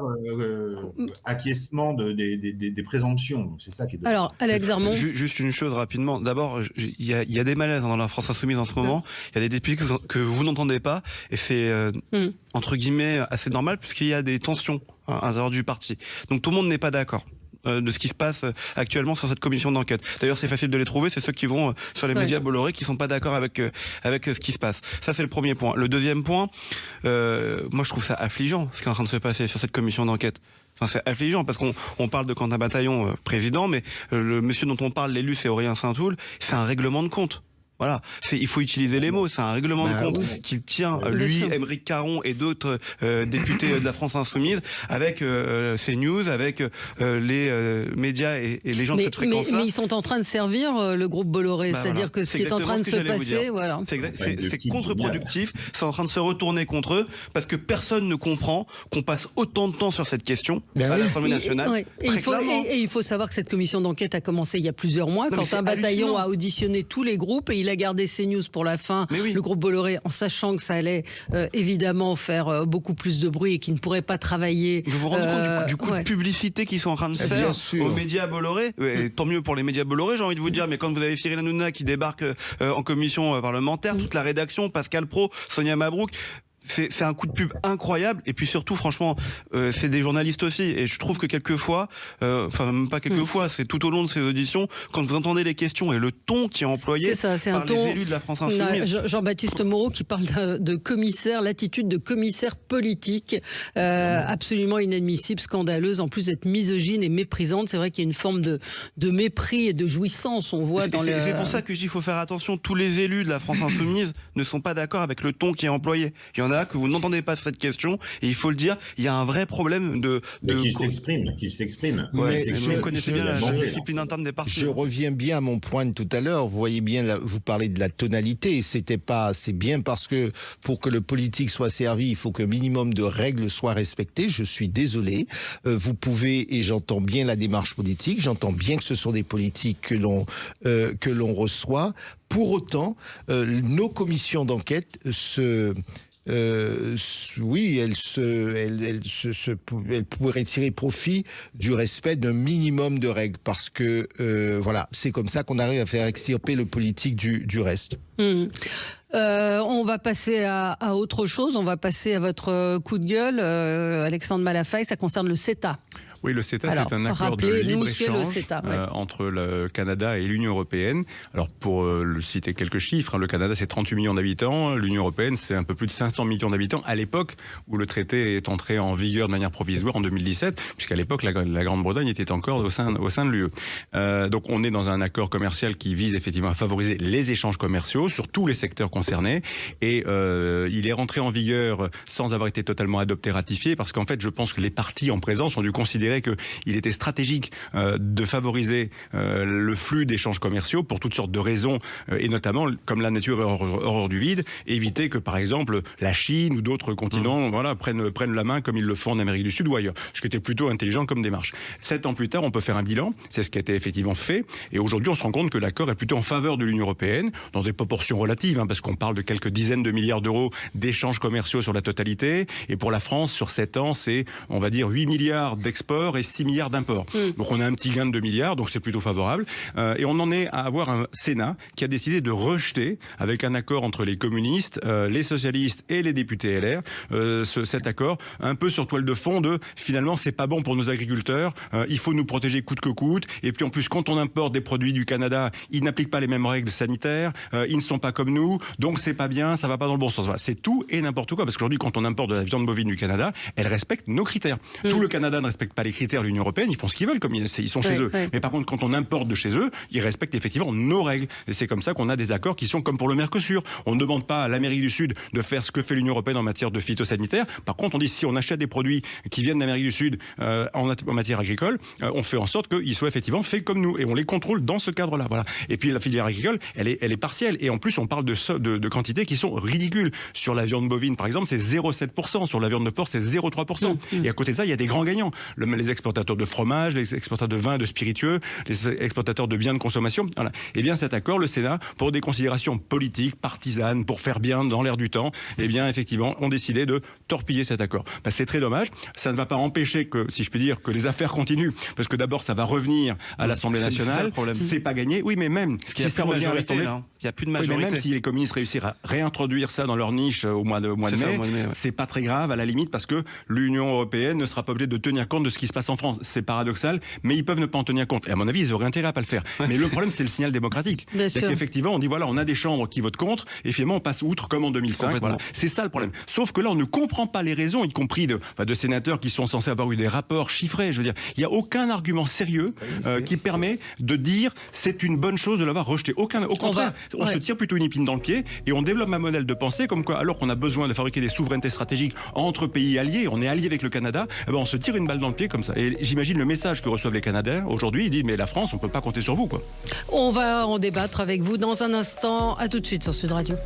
acquiescement des présomptions. C'est ça qui est. Alors, Alex Darmon. Juste une chose rapidement. D'abord, il y a des malaises dans la France Insoumise en ce moment. Il y a des députés que vous n'entendez pas, et c'est entre guillemets assez normal puisqu'il y a des tensions à l'intérieur du parti. Donc tout le monde n'est pas d'accord de ce qui se passe actuellement sur cette commission d'enquête. D'ailleurs, c'est facile de les trouver, c'est ceux qui vont sur les médias Bolloré qui sont pas d'accord avec ce qui se passe. Ça, c'est le premier point. Le deuxième point, moi, je trouve ça affligeant ce qui est en train de se passer sur cette commission d'enquête. Enfin, c'est affligeant parce qu'on parle de Quentin Bataillon, président, mais le monsieur dont on parle, l'élu, c'est Aurélien Saint-Toul, c'est un règlement de compte. Voilà, il faut utiliser les mots, c'est un règlement de compte qu'il tient, lui, Aymeric Caron et d'autres députés de la France Insoumise, avec CNews, avec les médias et les gens de cette fréquence-là. Mais ils sont en train de servir le groupe Bolloré, c'est-à-dire que ce qui est en train de se passer, voilà. C'est contre-productif, c'est en train de se retourner contre eux, parce que personne ne comprend qu'on passe autant de temps sur cette question à l'Assemblée nationale. Et il faut savoir que cette commission d'enquête a commencé il y a plusieurs mois, quand un bataillon a auditionné tous les groupes, et il a gardé CNews pour la fin, le groupe Bolloré, en sachant que ça allait évidemment faire beaucoup plus de bruit et qu'il ne pourrait pas travailler. Vous vous rendez compte du coup de publicité qu'ils sont en train de faire aux médias Bolloré, et tant mieux pour les médias Bolloré, j'ai envie de vous dire, mais quand vous avez Cyril Hanouna qui débarque en commission parlementaire, toute la rédaction, Pascal Praud, Sonia Mabrouk, c'est un coup de pub incroyable, et puis surtout franchement c'est des journalistes aussi, et je trouve que quelquefois même pas quelquefois, c'est tout au long de ces auditions, quand vous entendez les questions et le ton qui est employé c'est par un ton, les élus de la France Insoumise. Jean-Baptiste Moreau qui parle de commissaire, l'attitude de commissaire politique absolument inadmissible, scandaleuse, en plus d'être misogyne et méprisante. C'est vrai qu'il y a une forme de mépris et de jouissance, on voit dans c'est pour ça que je dis qu'il faut faire attention. Tous les élus de la France Insoumise ne sont pas d'accord avec le ton qui est employé. Il y en a que vous n'entendez pas cette question, et il faut le dire, il y a un vrai problème qu'il s'exprime. Vous connaissez bien la discipline interne des partis. Je reviens bien à mon point de tout à l'heure. Vous voyez bien, vous parlez de la tonalité. C'est bien parce que pour que le politique soit servi, il faut qu'un minimum de règles soient respectées. Je suis désolé. Vous pouvez, et j'entends bien la démarche politique, j'entends bien que ce sont des politiques que l'on reçoit. Pour autant, nos commissions d'enquête elles pourraient tirer profit du respect d'un minimum de règles, parce que c'est comme ça qu'on arrive à faire extirper le politique du reste. On va passer à autre chose, on va passer à votre coup de gueule, Alexandre Malafaye, ça concerne le CETA. Oui, le CETA, c'est un accord de libre-échange entre le Canada et l'Union européenne. Alors, pour le citer quelques chiffres, le Canada, c'est 38 millions d'habitants. L'Union européenne, c'est un peu plus de 500 millions d'habitants à l'époque où le traité est entré en vigueur de manière provisoire en 2017, puisqu'à l'époque, la Grande-Bretagne était encore au sein de l'UE. Donc, on est dans un accord commercial qui vise effectivement à favoriser les échanges commerciaux sur tous les secteurs concernés. Et il est rentré en vigueur sans avoir été totalement adopté, ratifié, parce qu'en fait, je pense que les parties en présence ont dû considérer qu'il était stratégique de favoriser le flux d'échanges commerciaux pour toutes sortes de raisons, et notamment, comme la nature est hors du vide, éviter que, par exemple, la Chine ou d'autres continents prennent la main comme ils le font en Amérique du Sud ou ailleurs, ce qui était plutôt intelligent comme démarche. 7 ans plus tard, on peut faire un bilan, c'est ce qui a été effectivement fait, et aujourd'hui, on se rend compte que l'accord est plutôt en faveur de l'Union européenne, dans des proportions relatives, parce qu'on parle de quelques dizaines de milliards d'euros d'échanges commerciaux sur la totalité, et pour la France, sur 7 ans, c'est, on va dire, 8 milliards d'exports et 6 milliards d'imports. Donc on a un petit gain de 2 milliards, donc c'est plutôt favorable. Et on en est à avoir un Sénat qui a décidé de rejeter, avec un accord entre les communistes, les socialistes et les députés LR, cet accord, un peu sur toile de fond de, finalement, c'est pas bon pour nos agriculteurs, il faut nous protéger coûte que coûte, et puis en plus, quand on importe des produits du Canada, ils n'appliquent pas les mêmes règles sanitaires, ils ne sont pas comme nous, donc c'est pas bien, ça va pas dans le bon sens. Voilà, c'est tout et n'importe quoi, parce qu'aujourd'hui, quand on importe de la viande bovine du Canada, elle respecte nos critères. Tout le Canada ne respecte pas les critères de l'Union européenne, ils font ce qu'ils veulent, comme ils sont chez eux. Mais par contre, quand on importe de chez eux, ils respectent effectivement nos règles. Et c'est comme ça qu'on a des accords qui sont comme pour le Mercosur. On ne demande pas à l'Amérique du Sud de faire ce que fait l'Union européenne en matière de phytosanitaire. Par contre, on dit si on achète des produits qui viennent d'Amérique du Sud en matière agricole, on fait en sorte qu'ils soient effectivement faits comme nous. Et on les contrôle dans ce cadre-là. Voilà. Et puis la filière agricole, elle est partielle. Et en plus, on parle de quantités qui sont ridicules. Sur la viande bovine, par exemple, c'est 0,7%. Sur la viande de porc, c'est 0,3%. Et à côté de ça, il y a des grands gagnants. Les exportateurs de fromage, les exportateurs de vin et de spiritueux, les exportateurs de biens de consommation. Voilà. Et bien cet accord, le Sénat, pour des considérations politiques, partisanes, pour faire bien dans l'air du temps, eh bien effectivement, ont décidé de torpiller cet accord. C'est très dommage. Ça ne va pas empêcher que, si je puis dire, que les affaires continuent, parce que d'abord ça va revenir à l'Assemblée nationale. C'est pas gagné. Oui, mais même si ça revient à l'Assemblée, il n'y a plus de majorité. Oui, mais même si les communistes réussissent à réintroduire ça dans leur niche au mois de mai, c'est pas très grave à la limite, parce que l'Union européenne ne sera pas obligée de tenir compte de ce qui se passe en France. C'est paradoxal, mais ils peuvent ne pas en tenir compte. Et à mon avis, ils auraient intérêt à pas le faire. Mais le problème, c'est le signal démocratique. C'est qu'effectivement, on dit voilà, on a des chambres qui votent contre, et finalement, on passe outre comme en 2005. Voilà. C'est ça le problème. Sauf que là, on ne comprend pas les raisons, y compris de sénateurs qui sont censés avoir eu des rapports chiffrés. Je veux dire, il n'y a aucun argument sérieux qui permet de dire c'est une bonne chose de l'avoir rejeté. Au contraire, on se tire plutôt une épine dans le pied et on développe un modèle de pensée comme quoi, alors qu'on a besoin de fabriquer des souverainetés stratégiques entre pays alliés, on est allié avec le Canada, on se tire une balle dans le pied comme ça. Et j'imagine le message que reçoivent les Canadiens aujourd'hui, ils disent mais la France, on peut pas compter sur vous, quoi. On va en débattre avec vous dans un instant. À tout de suite sur Sud Radio.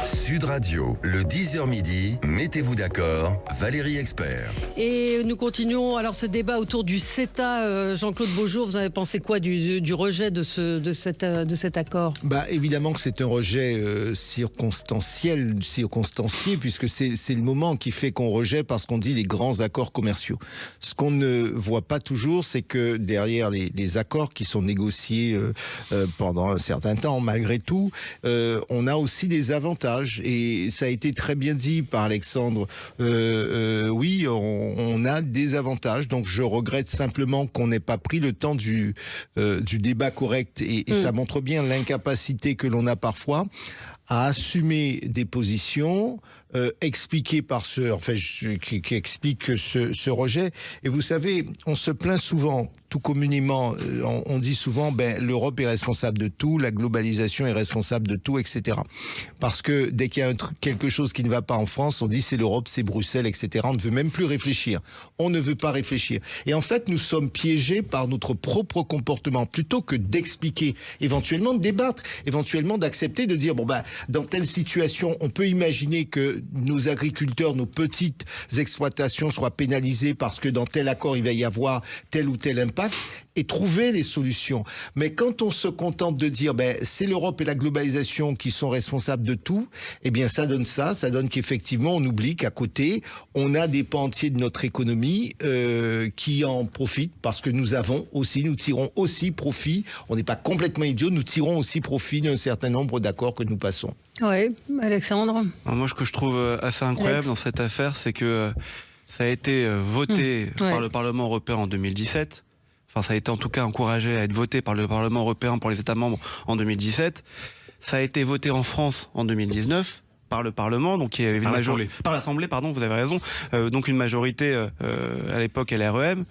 Sud Radio, le 10h midi, mettez-vous d'accord, Valérie Expert. Et nous continuons alors ce débat autour du CETA. Jean-Claude Beaujour, vous avez pensé quoi du rejet de cet accord ? Évidemment que c'est un rejet circonstancié, puisque c'est le moment qui fait qu'on rejette, parce qu'on dit les grands accords commerciaux. Ce qu'on ne voit pas toujours, c'est que derrière les accords qui sont négociés pendant un certain temps, malgré tout, on a aussi des avantages. avantages. Et ça a été très bien dit par Alexandre. Oui, on a des avantages. Donc je regrette simplement qu'on n'ait pas pris le temps du débat correct. Et ça montre bien l'incapacité que l'on a parfois à assumer des positions expliquées par qui explique ce rejet. Et vous savez, on se plaint souvent, tout communément, on dit souvent, l'Europe est responsable de tout, la globalisation est responsable de tout, etc. Parce que dès qu'il y a quelque chose qui ne va pas en France, on dit c'est l'Europe, c'est Bruxelles, etc. On ne veut même plus réfléchir. On ne veut pas réfléchir. Et en fait, nous sommes piégés par notre propre comportement. Plutôt que d'expliquer, éventuellement de débattre, éventuellement d'accepter, de dire, dans telle situation, on peut imaginer que nos agriculteurs, nos petites exploitations soient pénalisées parce que dans tel accord, il va y avoir tel ou tel impact, et trouver les solutions. Mais quand on se contente de dire c'est l'Europe et la globalisation qui sont responsables de tout, eh bien ça donne qu'effectivement on oublie qu'à côté, on a des pans entiers de notre économie qui en profitent parce que nous tirons aussi profit, on n'est pas complètement idiots, nous tirons aussi profit d'un certain nombre d'accords que nous passons. Oui, Alexandre. Alors moi, ce que je trouve assez incroyable dans cette affaire, c'est que ça a été voté par le Parlement européen en 2017. Enfin, ça a été en tout cas encouragé à être voté par le Parlement européen pour les États membres en 2017. Ça a été voté en France en 2019 par le Parlement, donc il y avait une majorité par l'Assemblée, pardon, vous avez raison. Donc une majorité à l'époque LREM.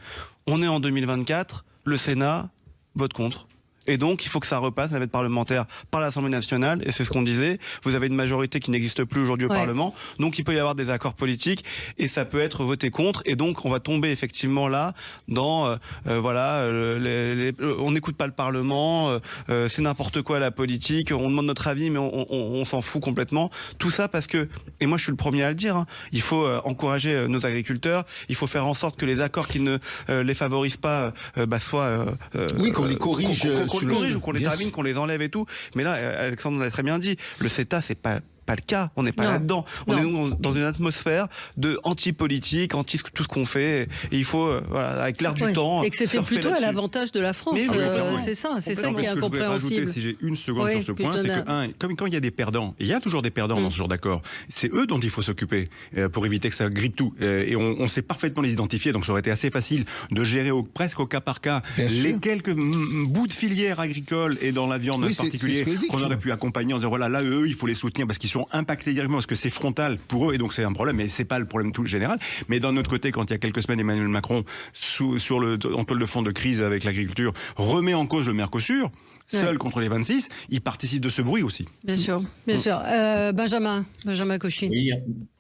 On est en 2024, le Sénat vote contre. Et donc, il faut que ça repasse à la navette parlementaire par l'Assemblée nationale. Et c'est ce qu'on disait. Vous avez une majorité qui n'existe plus aujourd'hui au Parlement. Donc, il peut y avoir des accords politiques et ça peut être voté contre. Et donc, on va tomber effectivement là dans, on n'écoute pas le Parlement, c'est n'importe quoi la politique, on demande notre avis, mais on s'en fout complètement. Tout ça parce que, et moi je suis le premier à le dire, il faut encourager nos agriculteurs, il faut faire en sorte que les accords qui ne les favorisent pas soient... qu'on les corrige. Qu'on les corrige ou qu'on les termine, qu'on les enlève et tout. Mais là, Alexandre l'a très bien dit, le CETA, c'est pas le cas, on n'est pas là-dedans. On est dans une atmosphère de anti-politique, anti tout ce qu'on fait, et il faut, avec l'air du temps. Et que c'était plutôt à l'avantage de la France, c'est ça qui est incompréhensible. Si j'ai une seconde sur ce point, c'est que, comme quand il y a des perdants, et il y a toujours des perdants dans ce genre d'accord, c'est eux dont il faut s'occuper pour éviter que ça grippe tout. Et on sait parfaitement les identifier, donc ça aurait été assez facile de gérer presque au cas par cas quelques bouts de filières agricoles et dans la viande en particulier qu'on aurait pu accompagner en disant là, eux, il faut les soutenir parce qu'ils sont impactés directement parce que c'est frontal pour eux et donc c'est un problème, mais c'est pas le problème tout général. Mais d'un autre côté, quand il y a quelques semaines, Emmanuel Macron en toile de fond de crise avec l'agriculture remet en cause le Mercosur, seul contre les 26, il participe de ce bruit aussi. Bien sûr. Benjamin Cauchy.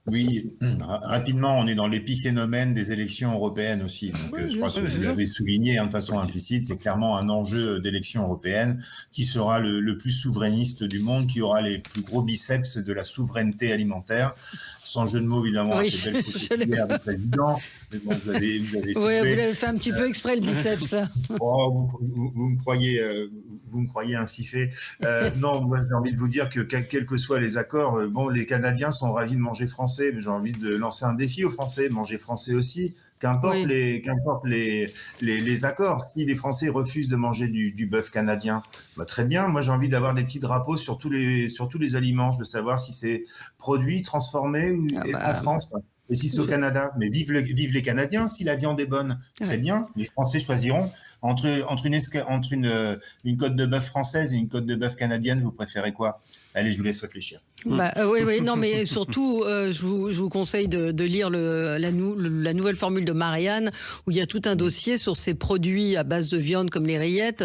Oui, rapidement, on est dans l'épiphénomène des élections européennes aussi. Donc, je crois que vous l'avez souligné de façon implicite, c'est clairement un enjeu d'élection européenne qui sera le plus souverainiste du monde, qui aura les plus gros biceps de la souveraineté alimentaire. Sans jeu de mots, évidemment, avec les belles photos du président. Mais bon, vous avez vous l'avez fait un petit peu exprès, le biceps. Vous me croyez ainsi fait. Non, moi, j'ai envie de vous dire que quels que soient les accords, les Canadiens sont ravis de manger français, mais j'ai envie de lancer un défi aux Français, manger français aussi. Qu'importe les accords. Si les Français refusent de manger du bœuf canadien, très bien. Moi, j'ai envie d'avoir des petits drapeaux sur tous les aliments. Je veux savoir si c'est produit, transformé en France. Et si c'est au Canada, mais vive les Canadiens si la viande est bonne. Très bien. Les Français choisiront entre une côte de bœuf française et une côte de bœuf canadienne. Vous préférez quoi? Allez, je vous laisse réfléchir. Oui, non, mais surtout, je vous conseille de lire la nouvelle formule de Marianne, où il y a tout un dossier sur ces produits à base de viande comme les rillettes,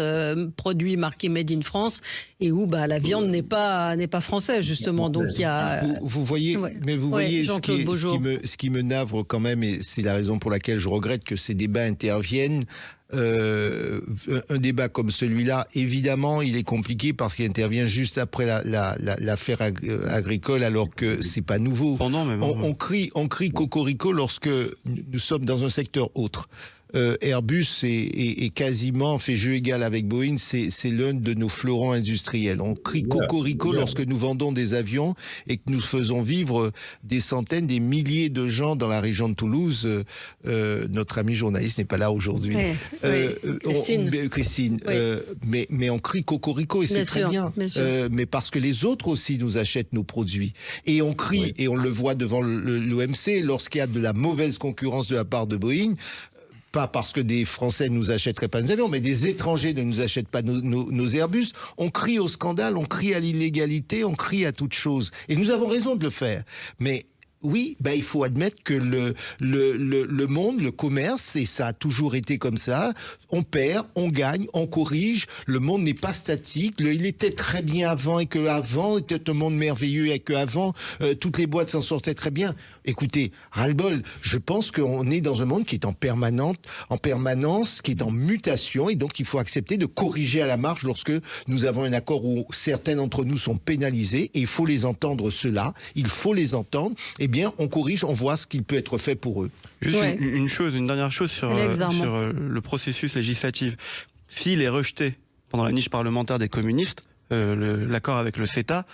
produits marqués Made in France, et où la viande n'est pas française justement. Donc il y a. Vous voyez, ce qui me navre quand même, et c'est la raison pour laquelle je regrette que ces débats interviennent. Un débat comme celui-là, évidemment, il est compliqué parce qu'il intervient juste après l'affaire agricole, alors que c'est pas nouveau. On crie cocorico lorsque nous sommes dans un secteur autre. Airbus est quasiment fait jeu égal avec Boeing. C'est l'un de nos fleurons industriels. On crie cocorico lorsque nous vendons des avions et que nous faisons vivre des centaines, des milliers de gens dans la région de Toulouse. Notre ami journaliste n'est pas là aujourd'hui. Christine. Mais on crie cocorico et c'est très bien. Mais parce que les autres aussi nous achètent nos produits. Et on crie, et on le voit devant l'OMC, lorsqu'il y a de la mauvaise concurrence de la part de Boeing, pas parce que des Français ne nous achèteraient pas nos avions, mais des étrangers ne nous achètent pas nos Airbus. On crie au scandale, on crie à l'illégalité, on crie à toute chose. Et nous avons raison de le faire. Mais oui, il faut admettre que le monde, le commerce, et ça a toujours été comme ça, on perd, on gagne, on corrige, le monde n'est pas statique, il était très bien avant et qu'avant était un monde merveilleux et qu'avant toutes les boîtes s'en sortaient très bien. Écoutez, ras-le-bol, je pense qu'on est dans un monde qui est en permanence, qui est en mutation et donc il faut accepter de corriger à la marge lorsque nous avons un accord où certains d'entre nous sont pénalisés et il faut les entendre cela, il faut les entendre. Eh bien, on corrige, on voit ce qu'il peut être fait pour eux. Juste une dernière chose sur le processus législatif. S'il est rejeté pendant la niche parlementaire des communistes, l'accord avec le CETA,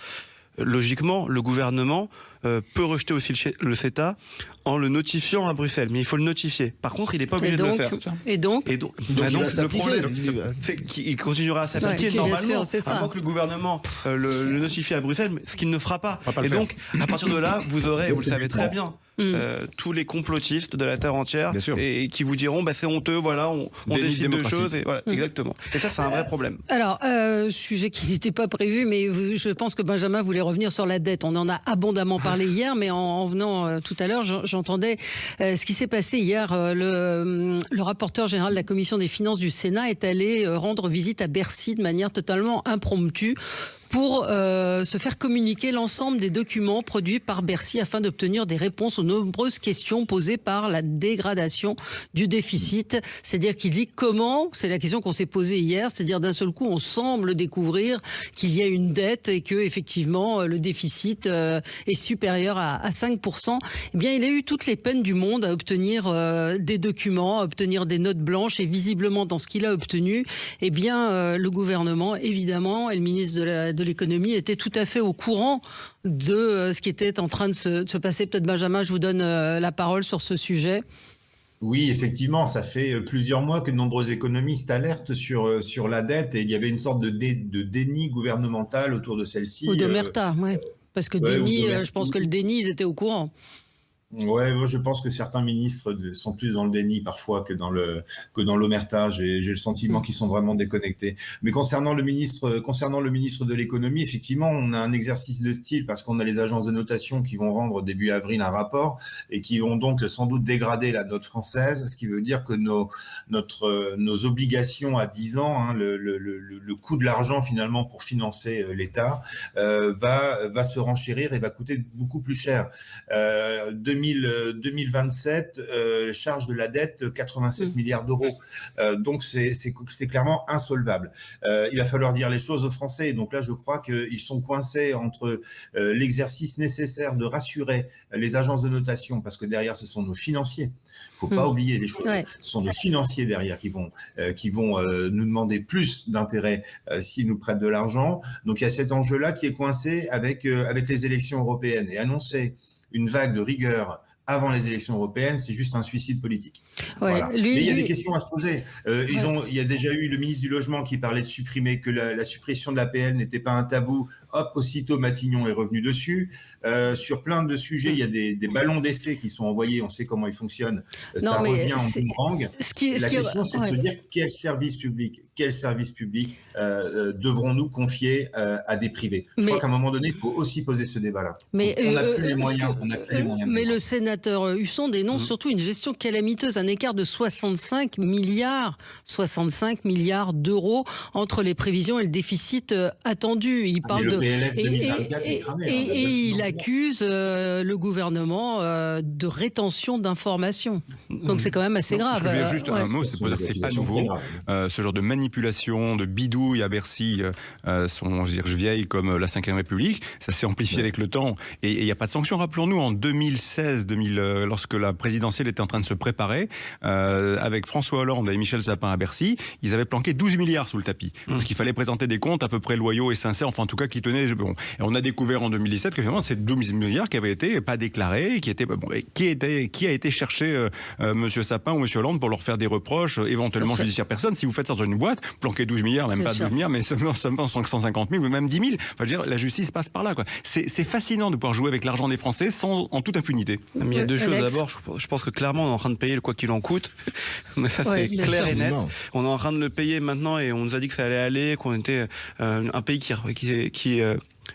logiquement, le gouvernement peut rejeter aussi le CETA en le notifiant à Bruxelles. Mais il faut le notifier. Par contre, il n'est pas obligé de le faire. Et donc le problème, c'est qu'il continuera à s'appliquer normalement, à moins que le gouvernement le notifie à Bruxelles, ce qu'il ne fera pas. Et donc, à partir de là, vous aurez, vous le savez très bien, tous les complotistes de la terre entière et qui vous diront c'est honteux, voilà, on décide de choses. Et voilà, exactement. Et ça, c'est un vrai problème. Alors, sujet qui n'était pas prévu, mais je pense que Benjamin voulait revenir sur la dette. On en a abondamment parlé hier, mais en venant tout à l'heure, j'entendais ce qui s'est passé hier. Le rapporteur général de la Commission des finances du Sénat est allé rendre visite à Bercy de manière totalement impromptue pour se faire communiquer l'ensemble des documents produits par Bercy afin d'obtenir des réponses aux nombreuses questions posées par la dégradation du déficit. C'est-à-dire qu'il dit comment, c'est la question qu'on s'est posée hier, c'est-à-dire d'un seul coup on semble découvrir qu'il y a une dette et que effectivement le déficit est supérieur à 5%. Eh bien il a eu toutes les peines du monde à obtenir des documents, à obtenir des notes blanches et visiblement dans ce qu'il a obtenu, eh bien le gouvernement évidemment et le ministre de l'économie était tout à fait au courant de ce qui était en train de se passer. Peut-être Benjamin, je vous donne la parole sur ce sujet. Oui, effectivement, ça fait plusieurs mois que de nombreux économistes alertent sur la dette et il y avait une sorte de déni gouvernemental autour de celle-ci. Ou d'omerta, oui. Parce que déni, je pense que le déni, ils étaient au courant. Ouais, moi je pense que certains ministres sont plus dans le déni parfois que dans l'omerta. J'ai le sentiment qu'ils sont vraiment déconnectés. Mais concernant le ministre de l'économie, effectivement, on a un exercice de style parce qu'on a les agences de notation qui vont rendre début avril un rapport et qui vont donc sans doute dégrader la note française, ce qui veut dire que nos obligations à 10 ans, le coût de l'argent finalement pour financer l'État va se renchérir et va coûter beaucoup plus cher. 2027, charge de la dette 87 milliards d'euros. Donc c'est clairement insolvable. Il va falloir dire les choses aux Français. Donc là, je crois qu'ils sont coincés entre l'exercice nécessaire de rassurer les agences de notation, parce que derrière, ce sont nos financiers. Il ne faut pas oublier les choses. Ouais. Ce sont nos financiers derrière qui vont nous demander plus d'intérêt s'ils nous prêtent de l'argent. Donc il y a cet enjeu-là qui est coincé avec les élections européennes. Et annoncer une vague de rigueur avant les élections européennes, c'est juste un suicide politique. Ouais, voilà. Mais il y a des questions à se poser. Il y a déjà eu le ministre du Logement qui parlait de supprimer, que la suppression de l'APL n'était pas un tabou. Hop, aussitôt Matignon est revenu dessus. Sur plein de sujets, il y a des ballons d'essai qui sont envoyés. On sait comment ils fonctionnent. Ça revient en boomerang. La question, c'est de se dire quel service public devrons-nous confier à des privés. Je crois qu'à un moment donné, il faut aussi poser ce débat-là. Mais on n'a plus les moyens. Mais le sénateur Husson dénonce surtout une gestion calamiteuse, un écart de 65 milliards d'euros entre les prévisions et le déficit attendu. Il parle de PLF 2024 est cramé, et il accuse le gouvernement de rétention d'informations. Donc c'est quand même assez grave. Je veux dire juste un mot, c'est pas nouveau. Ce genre de manipulation manipulations, de bidouilles à Bercy sont, je vieilles comme la Ve République. Ça s'est amplifié avec le temps et il n'y a pas de sanction. Rappelons-nous, en 2016, lorsque la présidentielle était en train de se préparer, avec François Hollande et Michel Sapin à Bercy, ils avaient planqué 12 milliards sous le tapis. Parce qu'il fallait présenter des comptes à peu près loyaux et sincères, enfin en tout cas qui tenaient... Bon. Et on a découvert en 2017 que finalement c'est 12 milliards qui avaient été pas déclarés, qui a été chercher Monsieur Sapin ou Monsieur Hollande pour leur faire des reproches, éventuellement judiciaires. Personne, si vous faites sortir une boîte, planquer 12 milliards, même pas 12 milliards, mais seulement 150 000 ou même 10 000. Enfin, je veux dire, la justice passe par là, quoi. C'est fascinant de pouvoir jouer avec l'argent des Français en toute impunité. Mais il y a deux choses. D'abord, je pense que clairement, on est en train de payer le quoi qu'il en coûte. Mais ça, c'est clair et net. On est en train de le payer maintenant et on nous a dit que ça allait aller, qu'on était un pays qui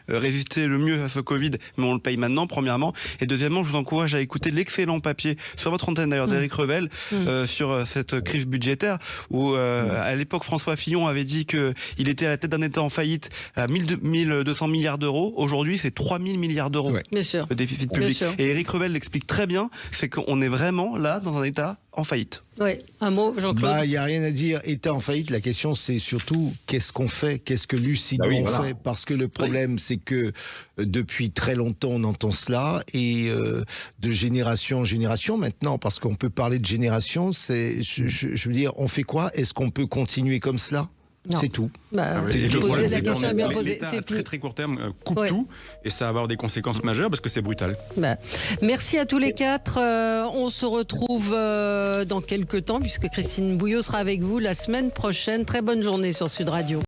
résister le mieux à ce Covid, mais on le paye maintenant, premièrement. Et deuxièmement, je vous encourage à écouter l'excellent papier sur votre antenne d'ailleurs d'Éric Revel sur cette crise budgétaire où à l'époque François Fillon avait dit qu'il était à la tête d'un État en faillite à 1200 milliards d'euros. Aujourd'hui, c'est 3000 milliards d'euros le déficit public. Et Éric Revel l'explique très bien, c'est qu'on est vraiment là dans un État en faillite. Oui, un mot, Jean-Claude. Il n'y a rien à dire. État en faillite, la question c'est surtout qu'est-ce qu'on fait, qu'est-ce que lucidement on fait, parce que le problème c'est que depuis très longtemps on entend cela et de génération en génération maintenant, parce qu'on peut parler de génération, je veux dire, on fait quoi? Est-ce qu'on peut continuer comme cela? Non. C'est tout. La question est bien posée. L'État à très très court terme coupe tout et ça va avoir des conséquences majeures parce que c'est brutal. Merci à tous les quatre. On se retrouve dans quelques temps puisque Christine Bouillot sera avec vous la semaine prochaine. Très bonne journée sur Sud Radio.